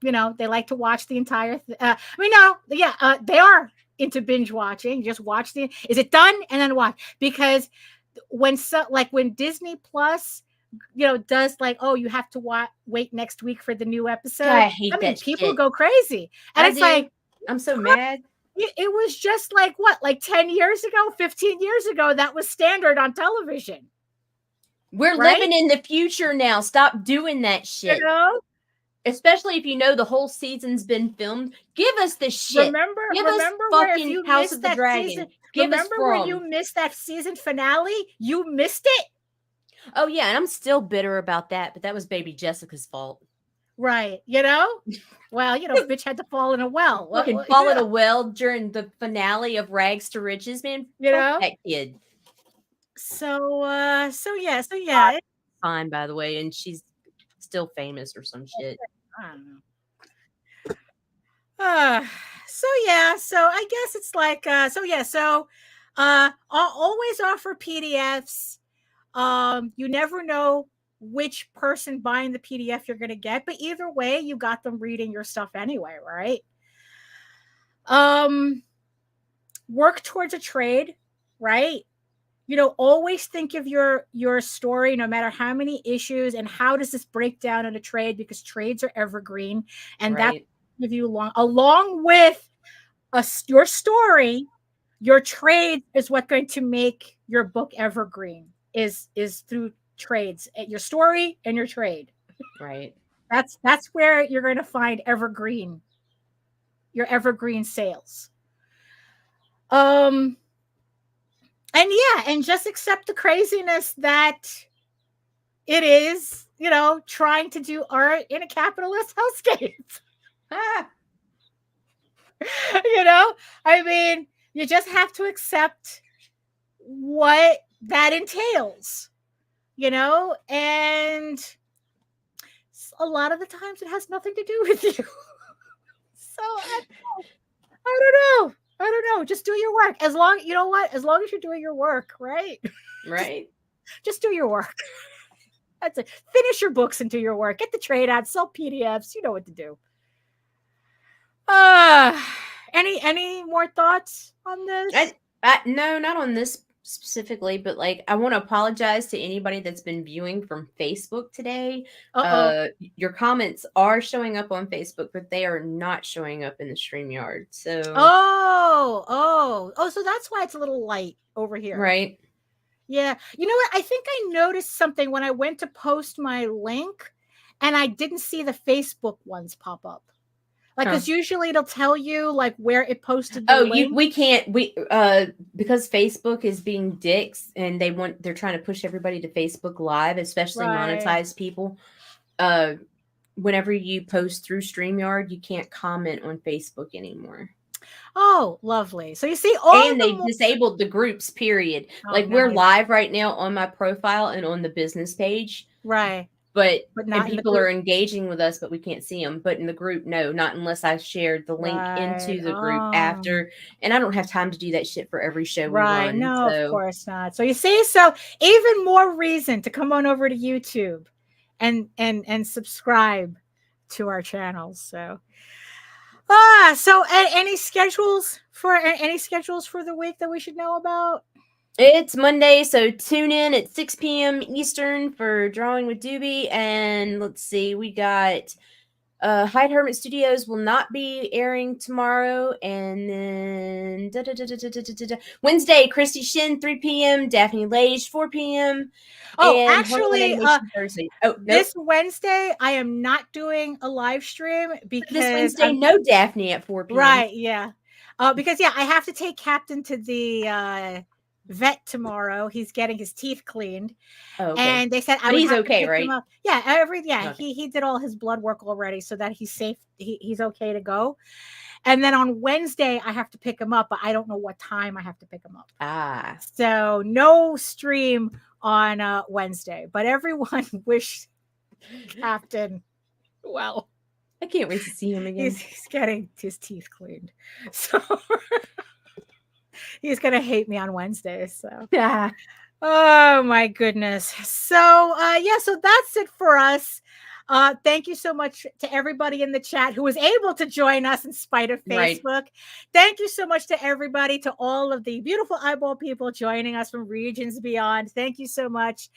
watch the entire. They are into binge watching. Just watch is it done and then watch, because when Disney Plus, does like, oh, you have to wait next week for the new episode. I hate that people shit. go crazy, and like, I'm so mad. It was just like 10 years ago, 15 years ago, that was standard on television. We're living in the future now. Stop doing that shit. Especially if the whole season's been filmed. Give us the shit. Remember fucking House of the Dragon. Where you missed that season finale? You missed it? Oh, yeah, and I'm still bitter about that, but that was baby Jessica's fault. Right, Well, bitch had to fall in a well. Fucking fall in a well during the finale of Rags to Riches, man. That kid. So yeah. Fine, by the way, and she's still famous or some shit. I don't know. So I guess it's like, I'll always offer PDFs. You never know which person buying the PDF you're going to get, but either way, you got them reading your stuff anyway, right? Work towards a trade, right? Always think of your story, no matter how many issues, and how does this break down in a trade, because trades are evergreen, and that give you along with your story, your trade is what's going to make your book evergreen, is through trades, your story and your trade. Right. That's where you're going to find your evergreen sales. And just accept the craziness that it is, trying to do art in a capitalist hellscape. I mean, you just have to accept what that entails, and a lot of the times it has nothing to do with you. So I don't know. Just do your work. As long, as long as you're doing your work, right? Right. Just do your work. That's it. Finish your books and do your work. Get the trade ads, sell PDFs. You know what to do. Any more thoughts on this? No, not on this specifically, but like I want to apologize to anybody that's been viewing from Facebook today. Your comments are showing up on Facebook, but they are not showing up in the StreamYard. So so that's why it's a little light over here. Right. Yeah. You know what? I think I noticed something when I went to post my link and I didn't see the Facebook ones pop up. Like, because usually it'll tell you like where it posted the link. We can't because Facebook is being dicks and they're trying to push everybody to Facebook Live, especially monetized people. Whenever you post through StreamYard, you can't comment on Facebook anymore. Oh, lovely. So you see, they disabled the groups, period. We're live right now on my profile and on the business page. Right. But not people are engaging with us, but we can't see them. But in the group, no, not unless I shared the link into the group after. And I don't have time to do that shit for every show we run. No, of course not. So you see, even more reason to come on over to YouTube and subscribe to our channels. So any schedules for the week that we should know about? It's Monday, so tune in at 6 p.m. Eastern for Drawing with Doobie. And let's see, we got Hyde Hermit Studios will not be airing tomorrow. And then Wednesday, Christy Shin, 3 p.m. Daphne Lage, 4 p.m. Oh, actually, Thursday. This Wednesday, I am not doing a live stream because this Wednesday, no Daphne at 4 p.m. Right, yeah. Because I have to take Captain to the vet tomorrow. He's getting his teeth cleaned. Oh, okay. And they said he's okay, right? Okay. He did all his blood work already so that he's safe. He's okay to go. And then on Wednesday I have to pick him up, but I don't know what time I have to pick him up. So no stream on Wednesday, but everyone wish Captain well. I can't wait to see him again. He's getting his teeth cleaned. So he's going to hate me on Wednesday. So, yeah. Oh my goodness. So, so that's it for us. Thank you so much to everybody in the chat who was able to join us in spite of Facebook. Right. Thank you so much to everybody, to all of the beautiful eyeball people joining us from regions beyond. Thank you so much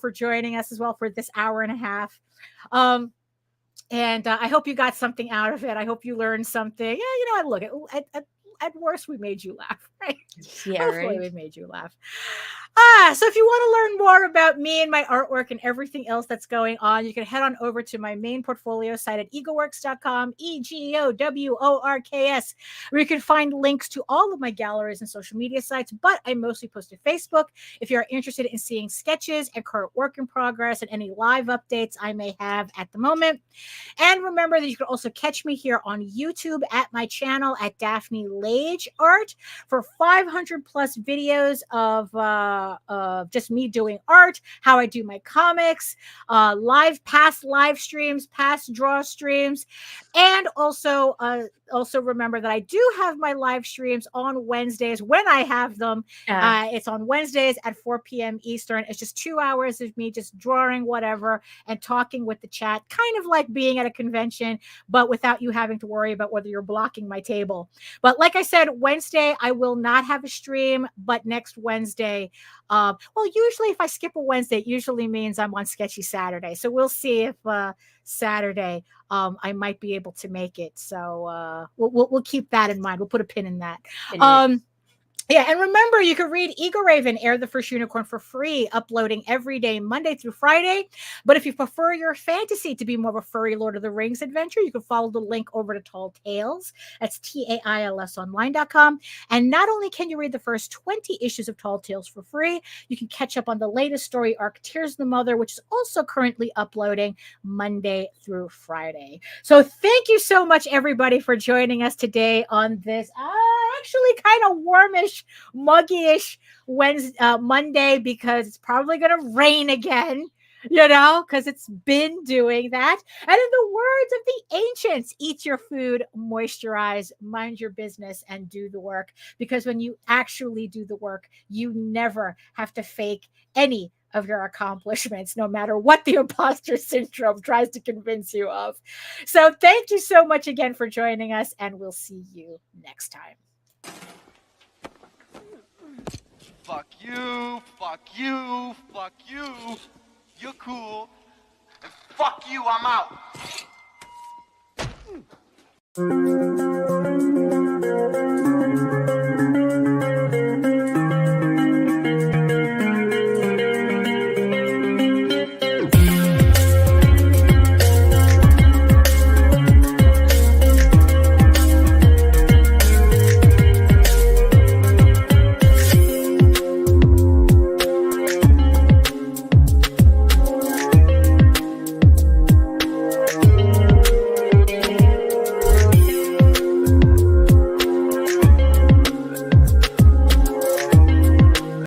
for joining us as well for this hour and a half. And I hope you got something out of it. I hope you learned something. Yeah, look, at worst, we made you laugh, right? Yeah, hopefully right. we made you laugh. So if you want to learn more about me and my artwork and everything else that's going on, you can head on over to my main portfolio site at egoworks.com, EGOWORKS, where you can find links to all of my galleries and social media sites, but I mostly post to Facebook if you're interested in seeing sketches and current work in progress and any live updates I may have at the moment. And remember that you can also catch me here on YouTube at my channel at Daphne Lage Art for 500 plus videos of just me doing art, how I do my comics, past live streams, past draw streams, and also remember that I do have my live streams on Wednesdays when I have them. It's on Wednesdays at 4 p.m. Eastern. It's just 2 hours of me just drawing whatever and talking with the chat, kind of like being at a convention, but without you having to worry about whether you're blocking my table. But like I said, Wednesday, I will not have a stream, but next Wednesday, usually if I skip a Wednesday, it usually means I'm on Sketchy Saturday. So we'll see if Saturday I might be able to make it. So we'll keep that in mind. We'll put a pin in that. Yeah, and remember, you can read Eagle Raven, Air the First Unicorn for free, uploading every day, Monday through Friday. But if you prefer your fantasy to be more of a furry Lord of the Rings adventure, you can follow the link over to Tall Tales. That's TAILSonline.com. And not only can you read the first 20 issues of Tall Tales for free, you can catch up on the latest story arc, Tears of the Mother, which is also currently uploading Monday through Friday. So thank you so much, everybody, for joining us today on this actually kind of warmish, muggy-ish Monday, because it's probably going to rain again, because it's been doing that. And in the words of the ancients, eat your food, moisturize, mind your business, and do the work. Because when you actually do the work, you never have to fake any of your accomplishments, no matter what the imposter syndrome tries to convince you of. So thank you so much again for joining us, and we'll see you next time. Fuck you, fuck you, fuck you. You're cool. And fuck you, I'm out.